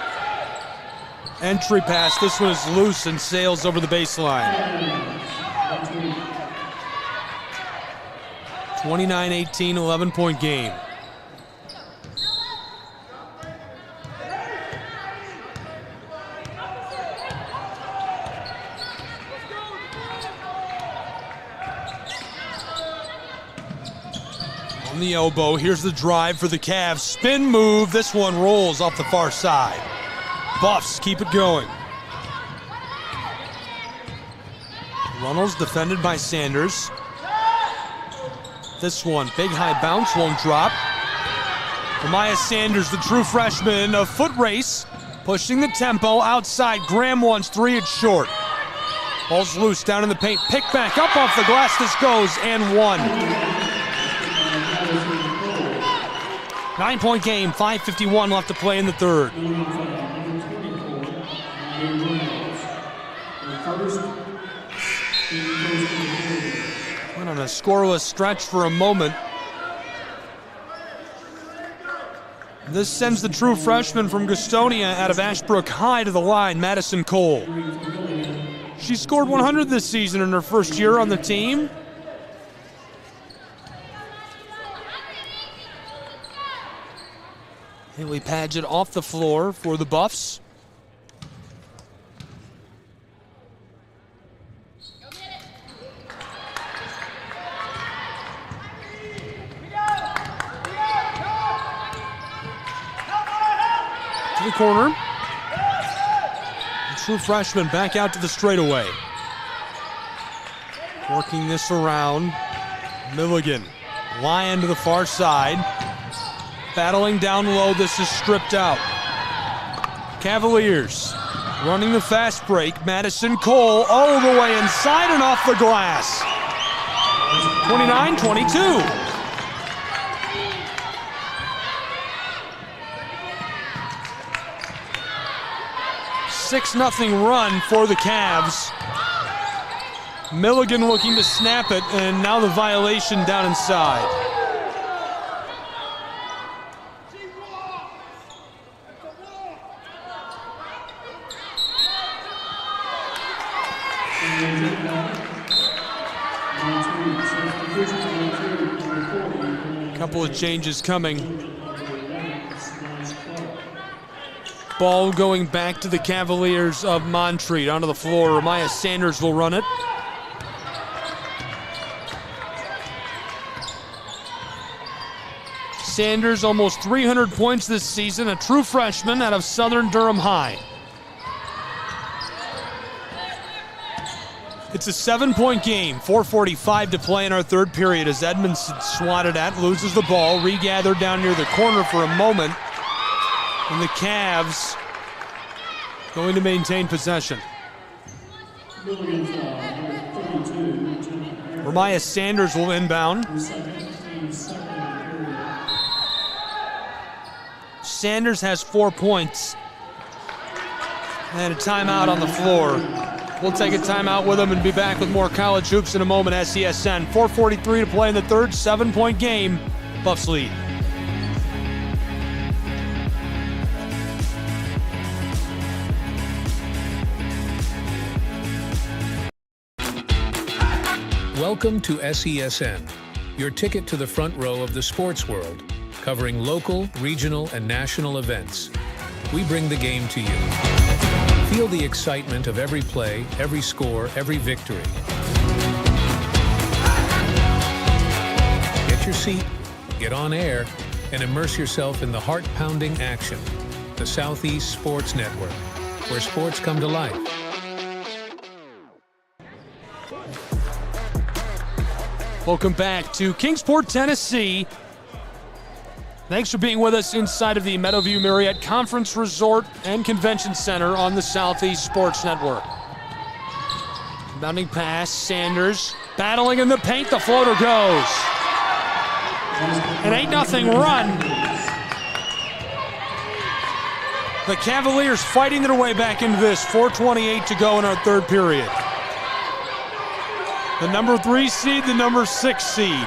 Entry pass. This one is loose and sails over the baseline. 29-18, 11-point game. On the elbow, here's the drive for the Cavs. Spin move, this one rolls off the far side. Buffs keep it going. Runnels defended by Sanders. This one, big high bounce, won't drop. Amaya Sanders, the true freshman, a foot race. Pushing the tempo outside. Graham wants three, it's short. Ball's loose down in the paint. Pick back up off the glass. This goes and one. 9-point game, 5:51 left to play in the third. Went on a scoreless stretch for a moment. This sends the true freshman from Gastonia out of Ashbrook High to the line, Madison Cole. She scored 100 this season in her first year on the team. Haley Padgett off the floor for the Buffs. To the corner. The true freshman back out to the straightaway. Working this around. Milligan. Lyon to the far side. Battling down low, this is stripped out. Cavaliers running the fast break. Madison Cole all the way inside and off the glass. 29-22. Six-0 run for the Cavs. Milligan looking to snap it, and now the violation down inside. Couple of changes coming. Ball going back to the Cavaliers of Montreat. Onto the floor, Ramaya Sanders will run it. Sanders almost 300 points this season, a true freshman out of Southern Durham High. It's a 7-point game, 4:45 to play in our third period as Edmondson swatted at, loses the ball, regathered down near the corner for a moment. And the Cavs going to maintain possession. Ramaya Sanders will inbound. Sanders has 4 points. And a timeout on the floor. We'll take a timeout with them and be back with more college hoops in a moment. SESN, 4:43 to play in the third, 7-point game. Buffs lead. Welcome to SESN, your ticket to the front row of the sports world, covering local, regional, and national events. We bring the game to you. Feel the excitement of every play, every score, every victory. Get your seat, get on air, and immerse yourself in the heart-pounding action. The Southeast Sports Network, where sports come to life. Welcome back to Kingsport, Tennessee. Thanks for being with us inside of the Meadowview Marriott Conference Resort and Convention Center on the Southeast Sports Network. Bounding pass, Sanders battling in the paint, the floater goes. An 8-0 run. The Cavaliers fighting their way back into this, 4:28 to go in our third period. The number 3 seed, the number 6 seed.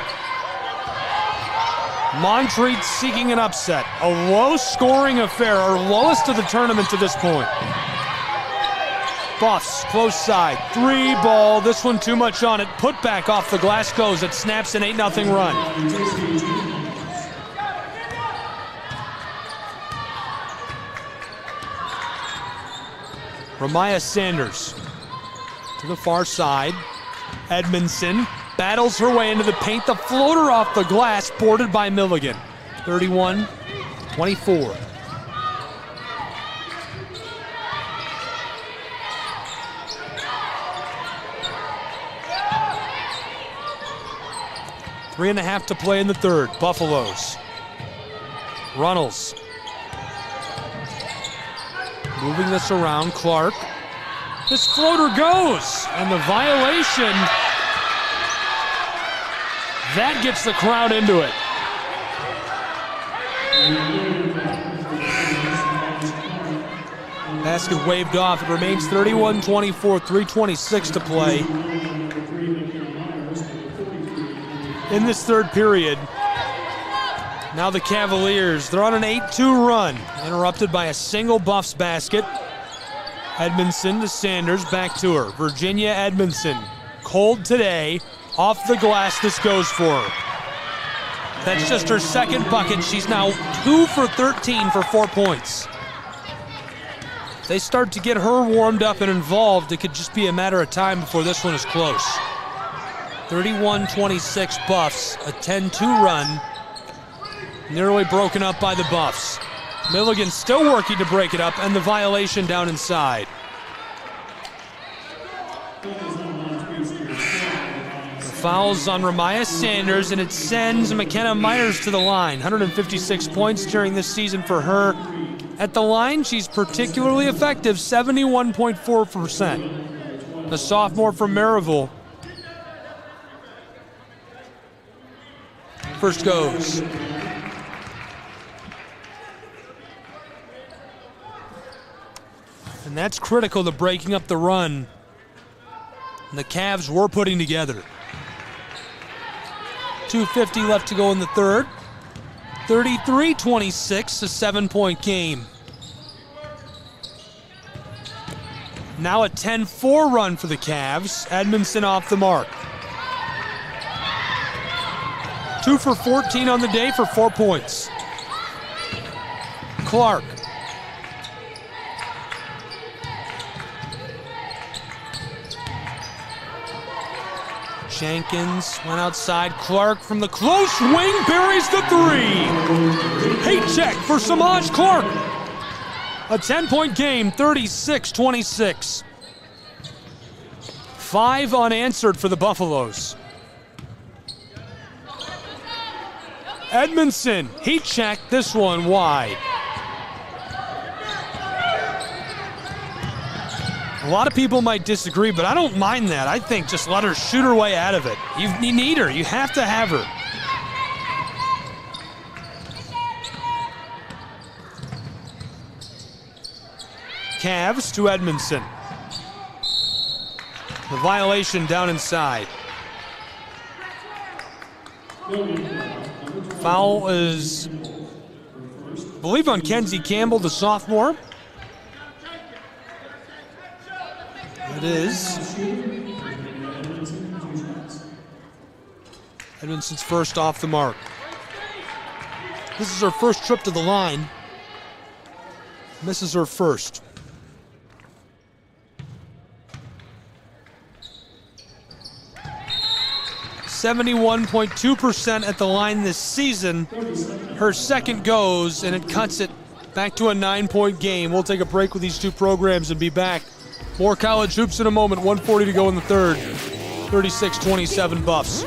Montreat seeking an upset. A low-scoring affair, our lowest of the tournament to this point. Buffs, close side, 3 ball. This one too much on it. Put back off the glass goes. It snaps an 8-0 run. Ramaya Sanders to the far side. Edmondson battles her way into the paint. The floater off the glass, boarded by Milligan. 31-24. Three and a half to play in the third. Buffaloes. Runnels. Moving this around, Clark. This floater goes, and the violation, that gets the crowd into it. Basket waved off. It remains 31-24, 3:26 to play in this third period. Now the Cavaliers, they're on an 8-2 run, interrupted by a single Buffs basket. Edmondson to Sanders, back to her. Virginia Edmondson, cold today, off the glass, this goes for her. That's just her second bucket. She's now 2 for 13 for 4 points. They start to get her warmed up and involved. It could just be a matter of time before this one is close. 31-26 Buffs, a 10-2 run, nearly broken up by the Buffs. Milligan still working to break it up, and the violation down inside. The foul's on Ramaya Sanders, and it sends McKenna Myers to the line. 156 points during this season for her. At the line, she's particularly effective, 71.4%. The sophomore from Maryville. First goes. And that's critical to breaking up the run the Cavs were putting together. 2:50 left to go in the third. 33-26, a 7-point game. Now a 10-4 run for the Cavs. Edmondson off the mark. 2 for 14 on the day for 4 points. Clark. Jenkins went outside. Clark from the close wing buries the three. Hate check for Samaj Clark. A 10-point game, 36-26. 5 unanswered for the Buffaloes. Edmondson, heat check, this one wide. A lot of people might disagree, but I don't mind that. I think just let her shoot her way out of it. You need her. You have to have her. Cavs to Edmondson. The violation down inside. Foul is, I believe, on Kenzie Campbell, the sophomore. It is. Edmondson's first off the mark. This is her first trip to the line. Misses her first. .2% at the line this season. Her second goes, and it cuts it back to a 9-point game. We'll take a break with these two programs and be back. More college hoops in a moment. 1:40 to go in the third. 36-27 Buffs.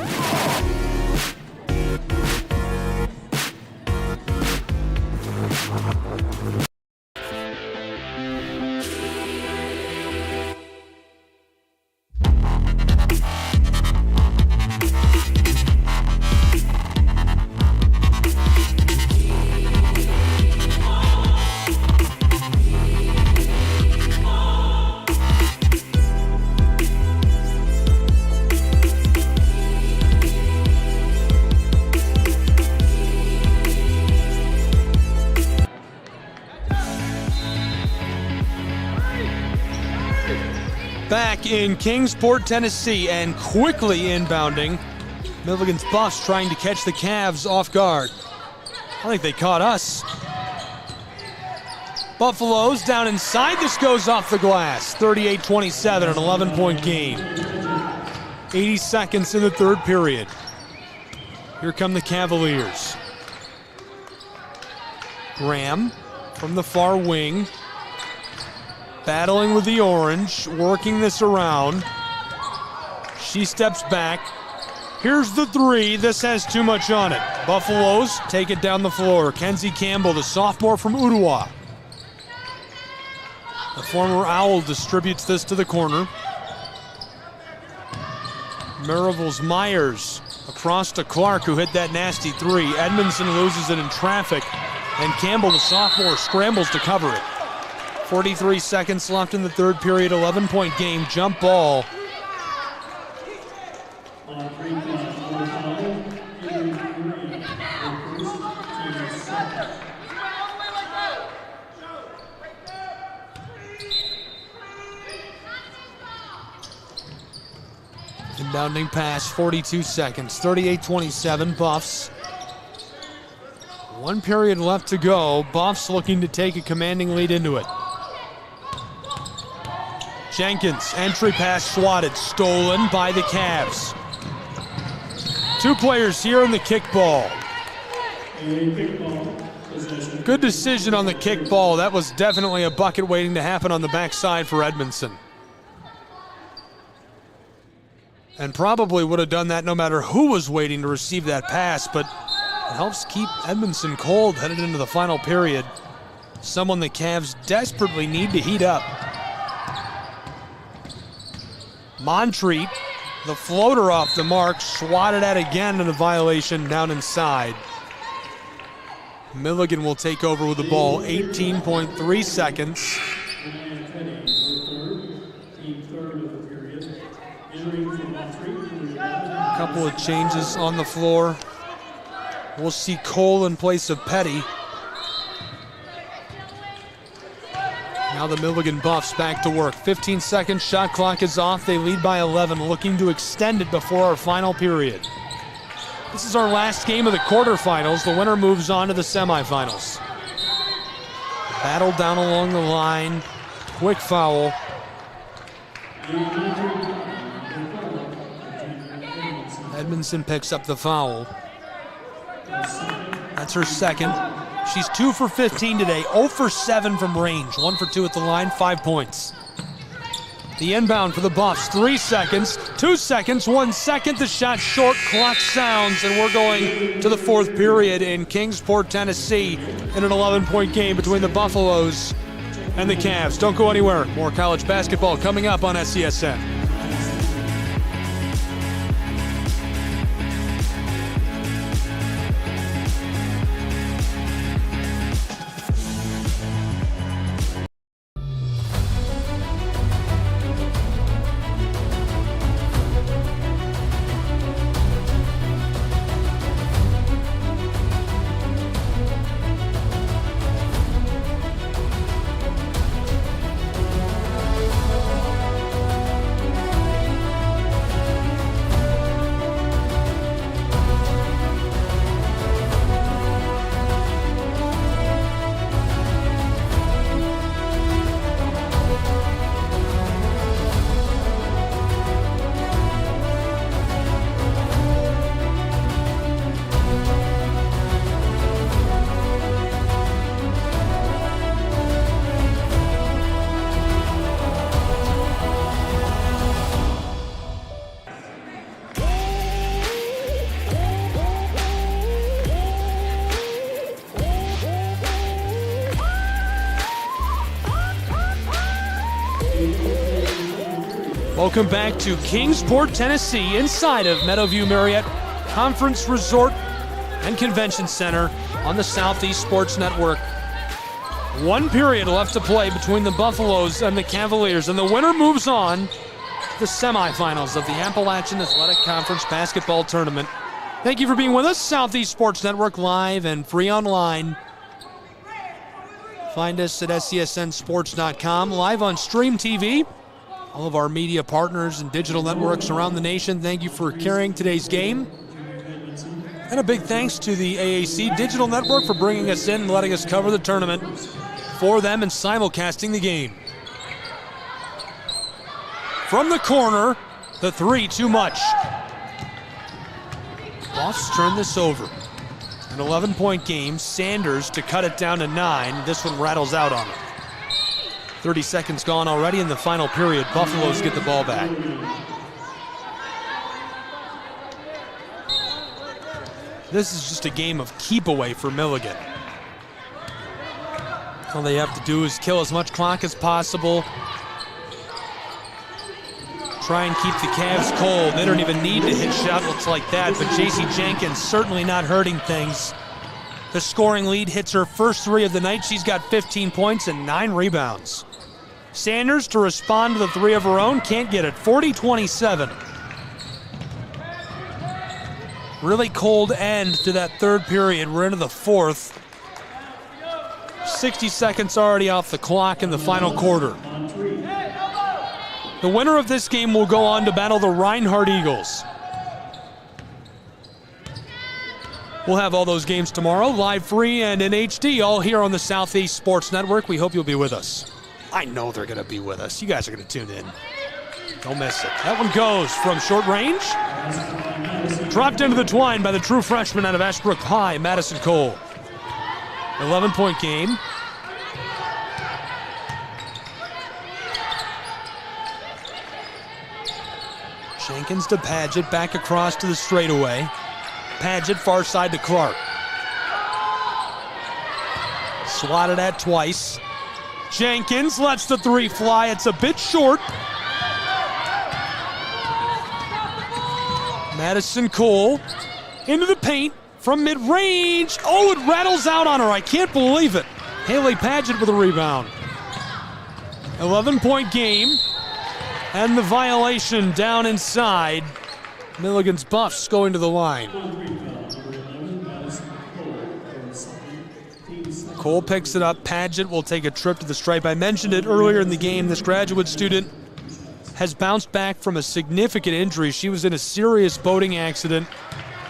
Back in Kingsport, Tennessee, and quickly inbounding. Milligan's Buffs trying to catch the Cavs off guard. I think they caught us. Buffaloes down inside. This goes off the glass. 38-27, an 11-point game. 80 seconds in the third period. Here come the Cavaliers. Graham from the far wing. Battling with the orange, working this around. She steps back. Here's the three. This has too much on it. Buffaloes take it down the floor. Kenzie Campbell, the sophomore from Ottawa. The former Owl distributes this to the corner. Marival's Myers across to Clark, who hit that nasty three. Edmondson loses it in traffic, and Campbell, the sophomore, scrambles to cover it. 43 seconds left in the third period, 11-point game, jump ball. Inbounding pass, 42 seconds, 38-27, Buffs. 1 period left to go. Buffs looking to take a commanding lead into it. Jenkins, entry pass swatted, stolen by the Cavs. 2 players here in the kickball. Good decision on the kickball. That was definitely a bucket waiting to happen on the backside for Edmondson. And probably would have done that no matter who was waiting to receive that pass, but it helps keep Edmondson cold headed into the final period. Someone the Cavs desperately need to heat up. Montreat, the floater off the mark, swatted at again in a violation down inside. Milligan will take over with the ball, 18.3 seconds. A couple of changes on the floor. We'll see Cole in place of Petty. Now the Milligan Buffs back to work. 15 seconds, shot clock is off. They lead by 11, looking to extend it before our final period. This is our last game of the quarterfinals. The winner moves on to the semifinals. Battle down along the line. Quick foul. Edmondson picks up the foul. That's her second. She's 2 for 15 today, 0 for 7 from range, 1 for 2 at the line, 5 points. The inbound for the Buffs, 3 seconds, 2 seconds, 1 second, the shot short, clock sounds, and we're going to the fourth period in Kingsport, Tennessee, in an 11-point game between the Buffaloes and the Cavs. Don't go anywhere. More college basketball coming up on SESN. Welcome back to Kingsport, Tennessee, inside of Meadowview Marriott Conference Resort and Convention Center on the Southeast Sports Network. 1 period left to play between the Buffaloes and the Cavaliers, and the winner moves on to the semifinals of the Appalachian Athletic Conference Basketball Tournament. Thank you for being with us. Southeast Sports Network, live and free online. Find us at SESNsports.com, live on Stream TV. All of our media partners and digital networks around the nation, thank you for carrying today's game. And a big thanks to the AAC Digital Network for bringing us in and letting us cover the tournament for them and simulcasting the game. From the corner, the three, too much. Buffs turn this over. An 11-point game, Sanders to cut it down to 9. This one rattles out on it. 30 seconds gone already in the final period. Buffaloes get the ball back. This is just a game of keep away for Milligan. All they have to do is kill as much clock as possible. Try and keep the Cavs cold. They don't even need to hit shots like that, but J.C. Jenkins certainly not hurting things. The scoring lead hits her first 3 of the night. She's got 15 points and 9 rebounds. Sanders to respond to the 3 of her own. Can't get it. 40-27. Really cold end to that third period. We're into the fourth. 60 seconds already off the clock in the final quarter. The winner of this game will go on to battle the Reinhardt Eagles. We'll have all those games tomorrow, live, free, and in HD, all here on the Southeast Sports Network. We hope you'll be with us. I know they're going to be with us. You guys are going to tune in. Don't miss it. That one goes from short range. Dropped into the twine by the true freshman out of Ashbrook High, Madison Cole. 11-point game. Jenkins to Padgett, back across to the straightaway. Padgett far side to Clark. Swatted at twice. Jenkins lets the 3 fly. It's a bit short. Madison Cole into the paint from mid-range. Oh, it rattles out on her. I can't believe it. Haley Padgett with a rebound. 11-point game. And the violation down inside. Milligan's Buffs going to the line. Cole picks it up. Padgett will take a trip to the stripe. I mentioned it earlier in the game. This graduate student has bounced back from a significant injury. She was in a serious boating accident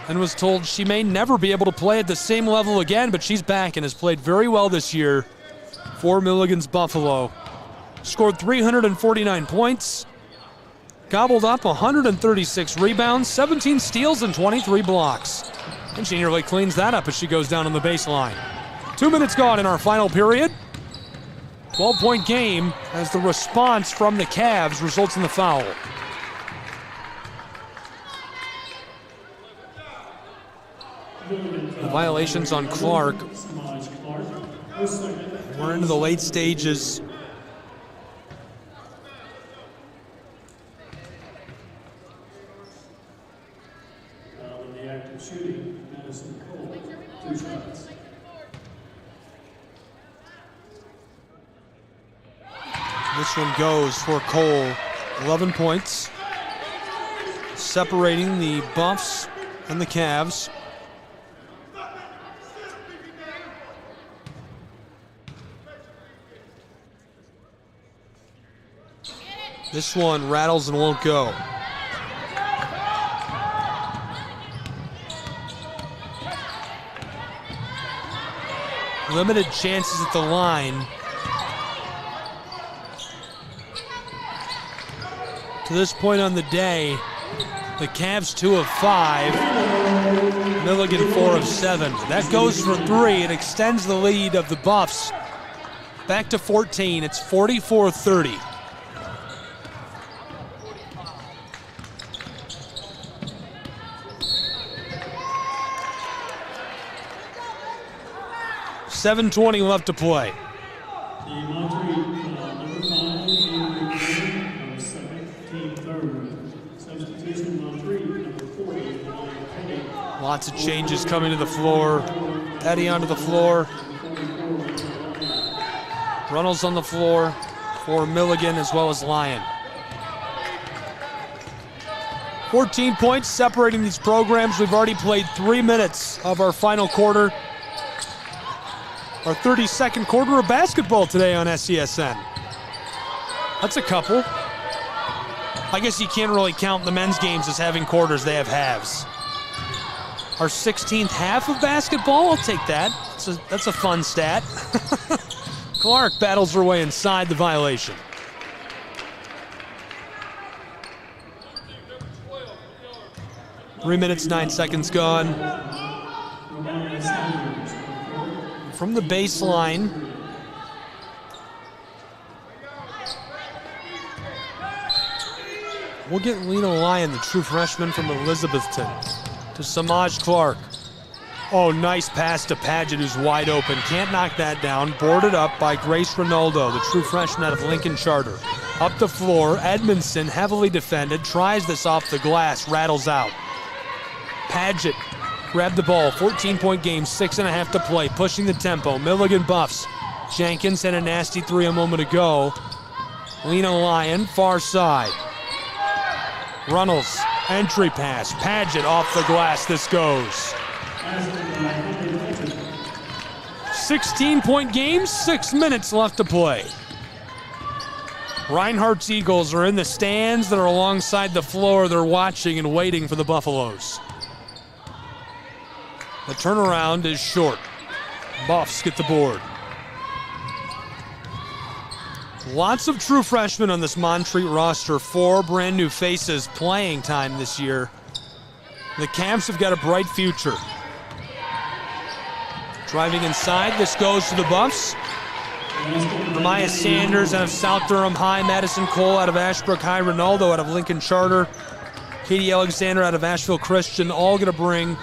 and was told she may never be able to play at the same level again, but she's back and has played very well this year for Milligan's Buffalo. Scored 349 points. Gobbled up 136 rebounds, 17 steals, and 23 blocks. And she nearly cleans that up as she goes down on the baseline. 2 minutes gone in our final period. 12-point game as the response from the Cavs results in the foul. The violations on Clark. We're into the late stages. Shooting, Madison Cole, 2 shots. This one goes for Cole. 11 points. Separating the Buffs and the Cavs. This one rattles and won't go. Limited chances at the line. To this point on the day, the Cavs 2 of 5, Milligan 4 of 7. That goes for 3. It extends the lead of the Buffs back to 14. It's 44-30. .7:20 left to play. The Montreat number 5 being second, team third. Substitution Montreat number 40. Lots of changes coming to the floor. Petty onto the floor. Runnels on the floor for Milligan as well as Lyon. 14 points separating these programs. We've already played 3 minutes of our final quarter. Our 32nd quarter of basketball today on SESN. That's a couple. I guess you can't really count the men's games as having quarters. They have halves. Our 16th half of basketball, I'll take that. That's a fun stat. Clark battles her way inside the violation. Three minutes, 9 seconds gone. From the baseline. We'll get Lena Lyon, the true freshman from Elizabethton, to Samaj Clark. Oh, nice pass to Padgett, who's wide open. Can't knock that down. Boarded up by Grace Ronaldo, the true freshman out of Lincoln Charter. Up the floor, Edmondson, heavily defended, tries this off the glass, rattles out. Padgett grabbed the ball, 14-point game, 6.5 to play, pushing the tempo. Milligan buffs. Jenkins had a nasty three a moment ago. Lena Lyon, far side. Runnels, entry pass. Padgett off the glass, this goes. 16-point game, 6 minutes left to play. Reinhardt's Eagles are in the stands that are alongside the floor. They're watching and waiting for the Buffaloes. The turnaround is short. Buffs get the board. Lots of true freshmen on this Montreat roster. 4 brand new faces playing time this year. The Cavs have got a bright future. Driving inside, this goes to the Buffs. Ramaya Sanders out of South Durham High, Madison Cole out of Ashbrook High, Ronaldo out of Lincoln Charter, Katie Alexander out of Asheville Christian, all going to bring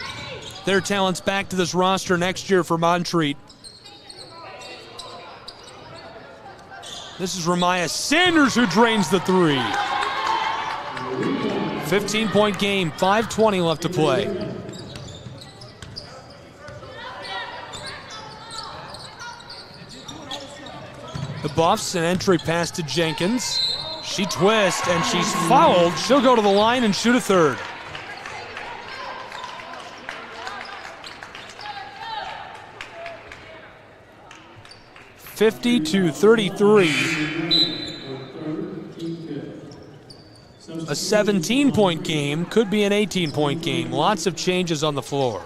their talents back to this roster next year for Montreat. This is Ramaya Sanders who drains the three. 15-point game, 5:20 left to play. The Buffs, an entry pass to Jenkins. She twists and she's fouled. She'll go to the line and shoot a third. (50-33). A 17-point game could be an 18-point game. Lots of changes on the floor.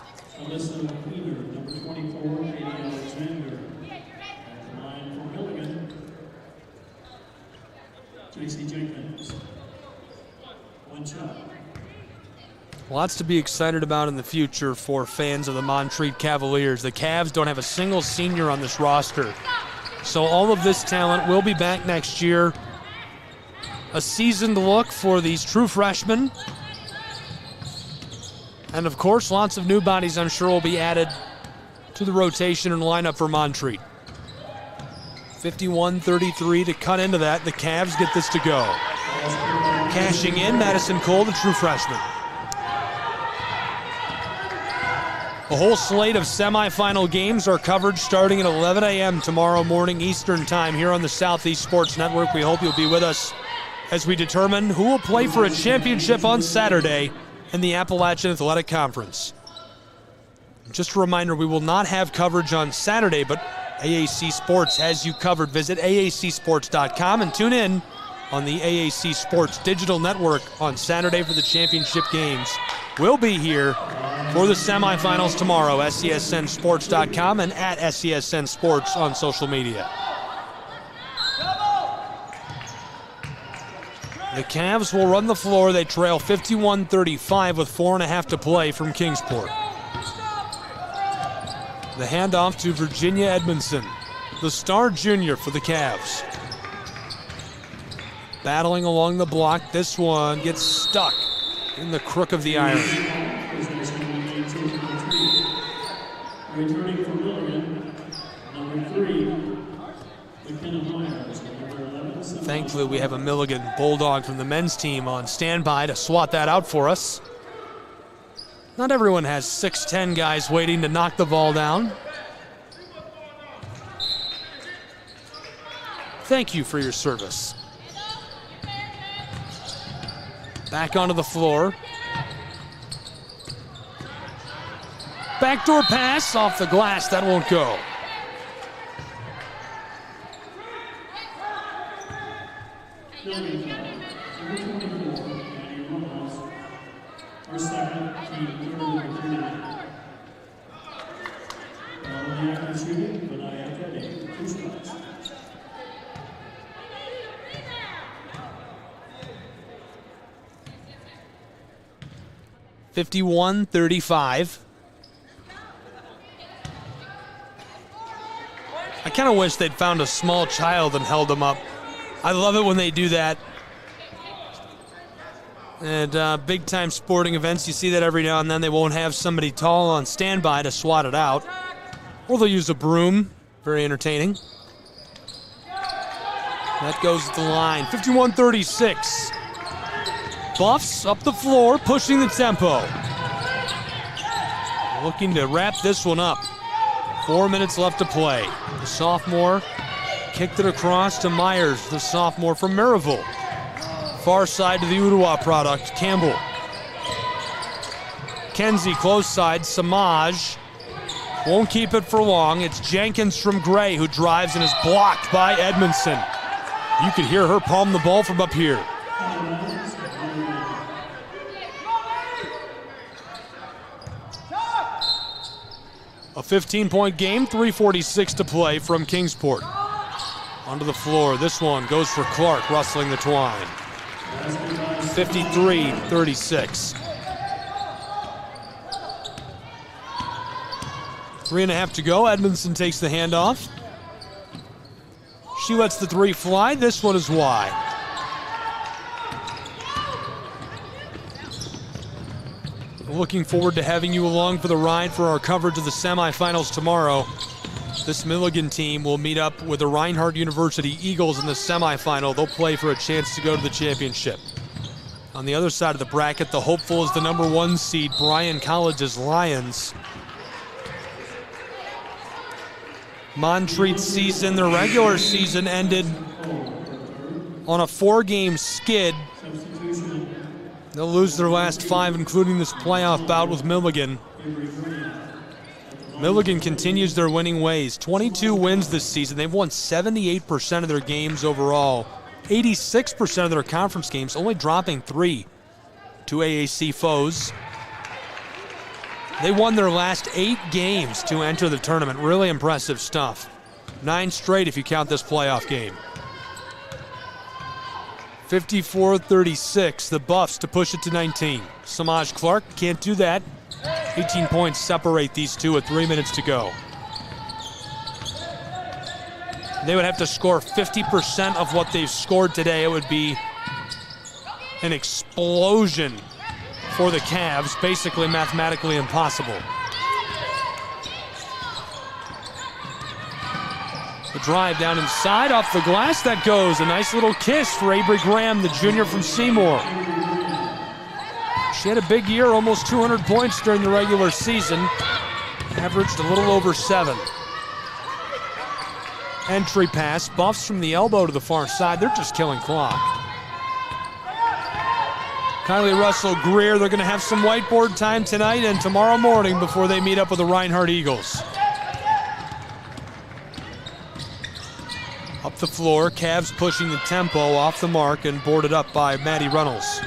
Lots to be excited about in the future for fans of the Montreat Cavaliers. The Cavs don't have a single senior on this roster. So all of this talent will be back next year. A seasoned look for these true freshmen. And of course, lots of new bodies I'm sure will be added to the rotation and lineup for Montreat. 51-33 to cut into that. The Cavs get this to go. Cashing in, Madison Cole, the true freshman. A whole slate of semifinal games are covered starting at 11 a.m. tomorrow morning Eastern Time here on the Southeast Sports Network. We hope you'll be with us as we determine who will play for a championship on Saturday in the Appalachian Athletic Conference. Just a reminder, we will not have coverage on Saturday, but AAC Sports has you covered. Visit aacsports.com and tune in on the AAC Sports Digital Network on Saturday for the championship games. We'll be here for the semifinals tomorrow. SCSNsports.com and at SCSN Sports on social media. The Cavs will run the floor. They trail 51-35 with 4.5 to play from Kingsport. The handoff to Virginia Edmondson, the star junior for the Cavs. Battling along the block, this one gets stuck in the crook of the iron. Returning from Milligan, number 3, McKenna Myers, number 11. Thankfully, we have a Milligan Bulldog from the men's team on standby to swat that out for us. Not everyone has 6'10 guys waiting to knock the ball down. Thank you for your service. Back onto the floor. Backdoor pass off the glass, that won't go. Our second, team third shooting, but I have that 2 strikes. (51-35). I kind of wish they'd found a small child and held him up. I love it when they do that. At big-time sporting events, you see that every now and then. They won't have somebody tall on standby to swat it out. Or they'll use a broom. Very entertaining. That goes to the line. 51-36. Buffs up the floor, pushing the tempo. Looking to wrap this one up. 4 minutes left to play. The sophomore kicked it across to Myers, the sophomore from Maryville. Far side to the Ottawa product, Campbell. Kenzie close side, Samaj. Won't keep it for long. It's Jenkins from Gray who drives and is blocked by Edmondson. You could hear her palm the ball from up here. A 15-point game, 3:46 to play from Kingsport. Onto the floor, this one goes for Clark, rustling the twine. 53-36. 3.5 to go, Edmondson takes the handoff. She lets the three fly, this one is wide. Looking forward to having you along for the ride for our coverage of the semifinals tomorrow. This Milligan team will meet up with the Reinhardt University Eagles in the semifinal. They'll play for a chance to go to the championship. On the other side of the bracket, the hopeful is the number 1 seed, Bryan College's Lions. Montreat's season, their regular season, ended on a 4-game skid. They'll lose their last 5, including this playoff bout with Milligan. Milligan continues their winning ways. 22 wins this season. They've won 78% of their games overall. 86% of their conference games, only dropping 3 to AAC foes. They won their last 8 games to enter the tournament. Really impressive stuff. 9 straight if you count this playoff game. 54-36, the Buffs to push it to 19. Samaj Clark can't do that. 18 points separate these two with 3 minutes to go. They would have to score 50% of what they've scored today. It would be an explosion for the Cavs, basically mathematically impossible. The drive down inside, off the glass, that goes. A nice little kiss for Avery Graham, the junior from Seymour. She had a big year, almost 200 points during the regular season. Averaged a little over 7. Entry pass, Buffs from the elbow to the far side. They're just killing clock. Kylie Russell Greer, they're going to have some whiteboard time tonight and tomorrow morning before they meet up with the Reinhardt Eagles. Up the floor, Cavs pushing the tempo off the mark and boarded up by Maddie Reynolds.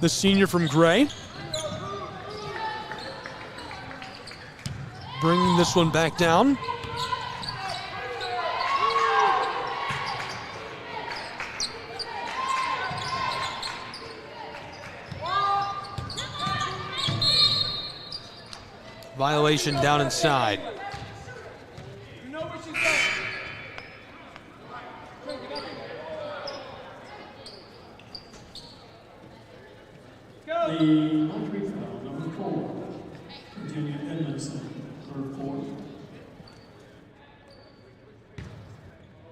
The senior from Gray. Bringing this one back down. Violation down inside. The Montreat foul, number 4, Virginia Edmondson, third quarter.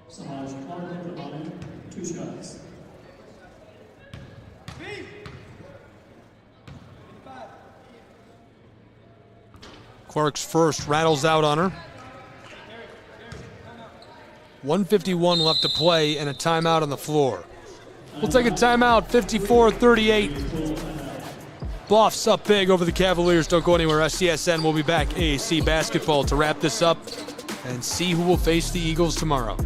Samaj Clark at the line, 2 shots. Clark's first rattles out on her. 1:51 left to play and a timeout on the floor. We'll take a timeout, 54-38. Buffs up big over the Cavaliers. Don't go anywhere. SCSN will be back. AAC basketball to wrap this up and see who will face the Eagles tomorrow.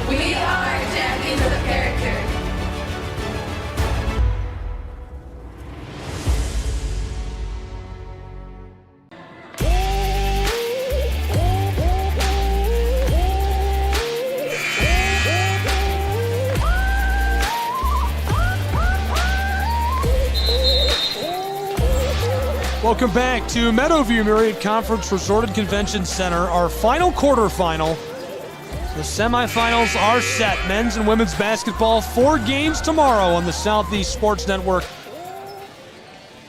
We are champions of the character. Welcome back to Meadowview Marriott Conference Resort and Convention Center, our final quarterfinal. The semifinals are set. Men's and women's basketball, 4 games tomorrow on the Southeast Sports Network.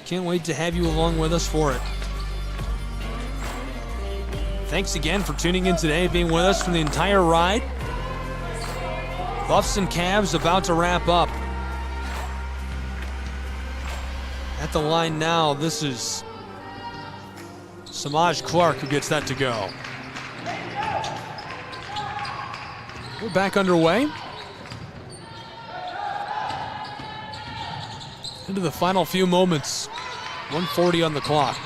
Can't wait to have you along with us for it. Thanks again for tuning in today, being with us for the entire ride. Buffs and Cavs about to wrap up. At the line now, this is Samaj Clark who gets that to go. We're back underway. Into the final few moments. 1:40 on the clock.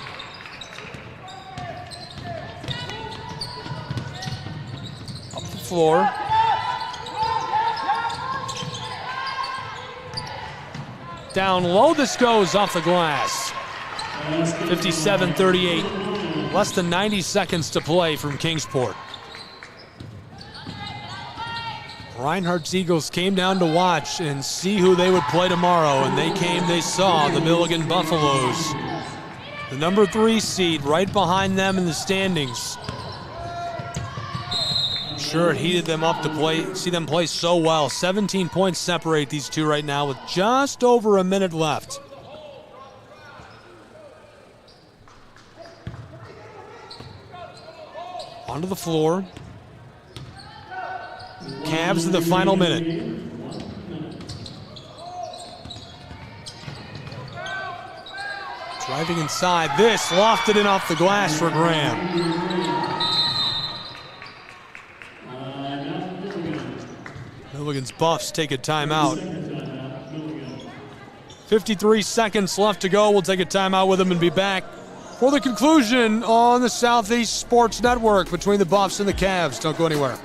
Up the floor. Down low, this goes off the glass. 57-38. Less than 90 seconds to play from Kingsport. Reinhardt's Eagles came down to watch and see who they would play tomorrow, and they saw the Milligan Buffaloes. The number 3 seed right behind them in the standings. I'm sure it heated them up to see them play so well. 17 points separate these two right now with just over a minute left. Onto the floor. Cavs in the final minute. Driving inside, this lofted in off the glass for Graham. Milligan's Buffs take a timeout. 53 seconds left to go. We'll take a timeout with them and be back for the conclusion on the Southeast Sports Network between the Buffs and the Cavs. Don't go anywhere.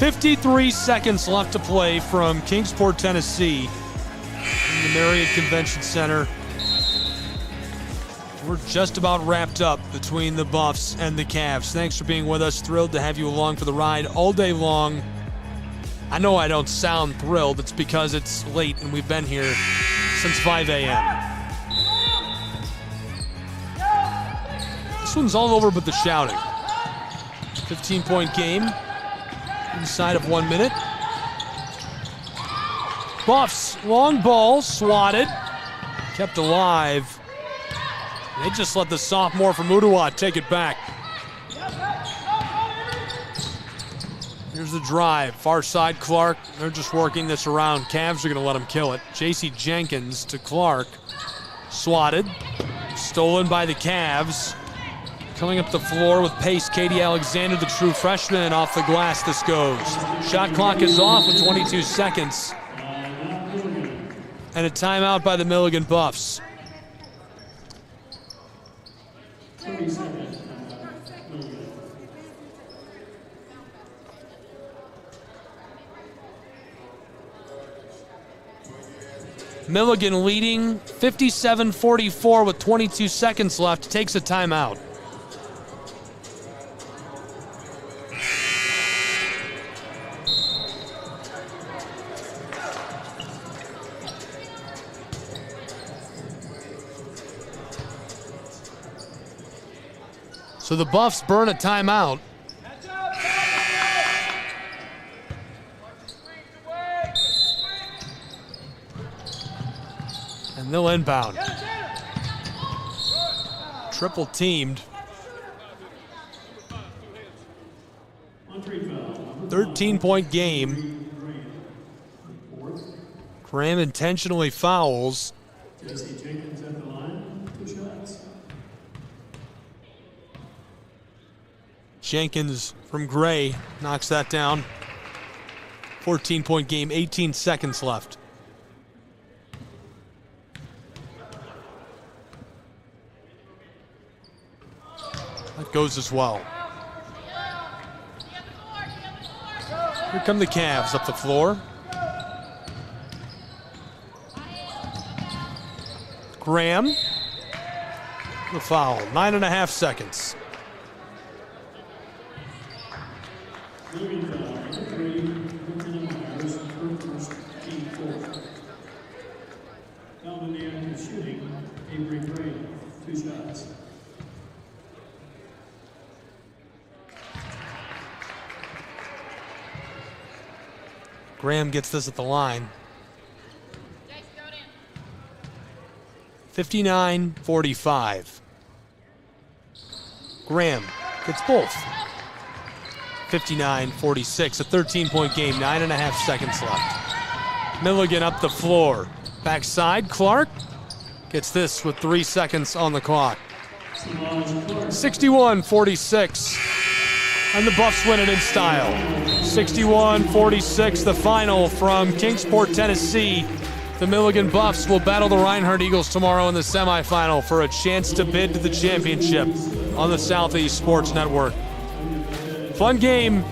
.53 seconds left to play from Kingsport, Tennessee in the Marriott Convention Center. We're just about wrapped up between the Buffs and the Cavs. Thanks for being with us. Thrilled to have you along for the ride all day long. I know I don't sound thrilled. It's because it's late and we've been here since 5 a.m. This one's all over but the shouting. 15-point game. Inside of 1 minute. Buffs, long ball, swatted, kept alive. They just let the sophomore from Ottawa take it back. Here's the drive, far side Clark. They're just working this around. Cavs are gonna let him kill it. J.C. Jenkins to Clark, swatted, stolen by the Cavs. Coming up the floor with pace, Katie Alexander, the true freshman, off the glass this goes. Shot clock is off with 22 seconds. And a timeout by the Milligan Buffs. Milligan leading 57-44 with 22 seconds left, takes a timeout. So the Buffs burn a timeout. And they'll inbound. Triple teamed. 13-point game. Graham intentionally fouls. J.C. Jenkins at the line, 2 shots. Jenkins from Gray knocks that down. 14-point game, 18 seconds left. That goes as well. Here come the Cavs up the floor. Graham, the foul, 9.5 seconds. Milligan foul, number 3, Lieutenant Myers, first, team 4. Foul in the act of shooting, Avery Gray, 2 shots. Graham gets this at the line. 59-45. Graham gets both. 59-46, a 13-point game, 9.5 seconds left. Milligan up the floor. Backside, Clark gets this with 3 seconds on the clock. 61-46, and the Buffs win it in style. 61-46, the final from Kingsport, Tennessee. The Milligan Buffs will battle the Reinhardt Eagles tomorrow in the semifinal for a chance to bid to the championship on the Southeast Sports Network. Fun game.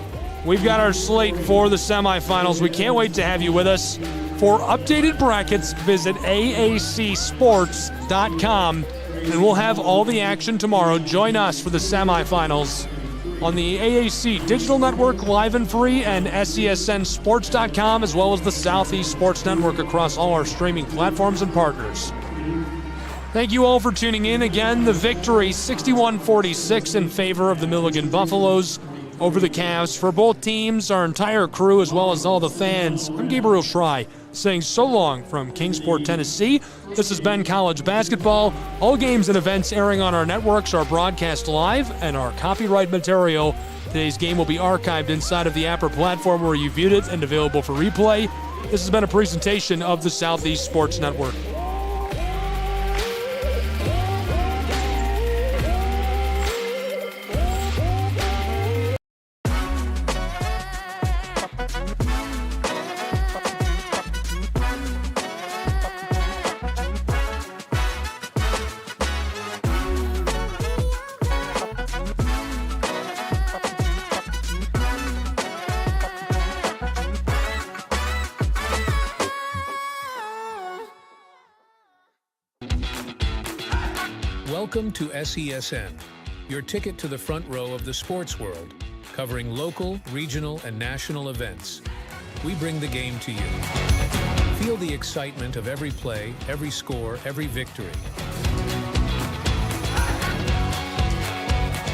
We've got our slate for the semifinals. We can't wait to have you with us. For updated brackets, visit aacsports.com, and we'll have all the action tomorrow. Join us for the semifinals on the AAC Digital Network, live and free, and SESNsports.com, as well as the Southeast Sports Network across all our streaming platforms and partners. Thank you all for tuning in. Again, the victory, 61-46 in favor of the Milligan Buffaloes over the Cavs. For both teams, our entire crew, as well as all the fans, I'm Gabriel Schrei, saying so long from Kingsport, Tennessee. This has been College Basketball. All games and events airing on our networks are broadcast live, and our copyright material, today's game, will be archived inside of the Apper platform where you viewed it and available for replay. This has been a presentation of the Southeast Sports Network. Welcome to SESN, your ticket to the front row of the sports world, covering local, regional, and national events. We bring the game to you. Feel the excitement of every play, every score, every victory.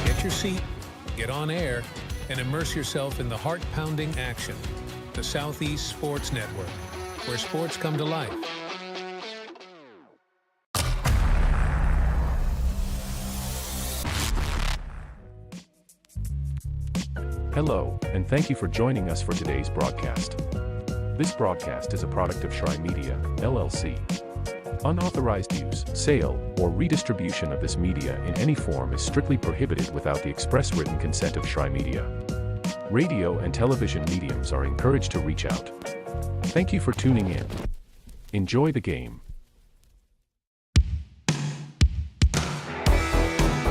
Get your seat, get on air, and immerse yourself in the heart-pounding action. The Southeast Sports Network, where sports come to life. Hello, and thank you for joining us for today's broadcast. This broadcast is a product of Schrei Media, LLC. Unauthorized use, sale, or redistribution of this media in any form is strictly prohibited without the express written consent of Schrei Media. Radio and television mediums are encouraged to reach out. Thank you for tuning in. Enjoy the game.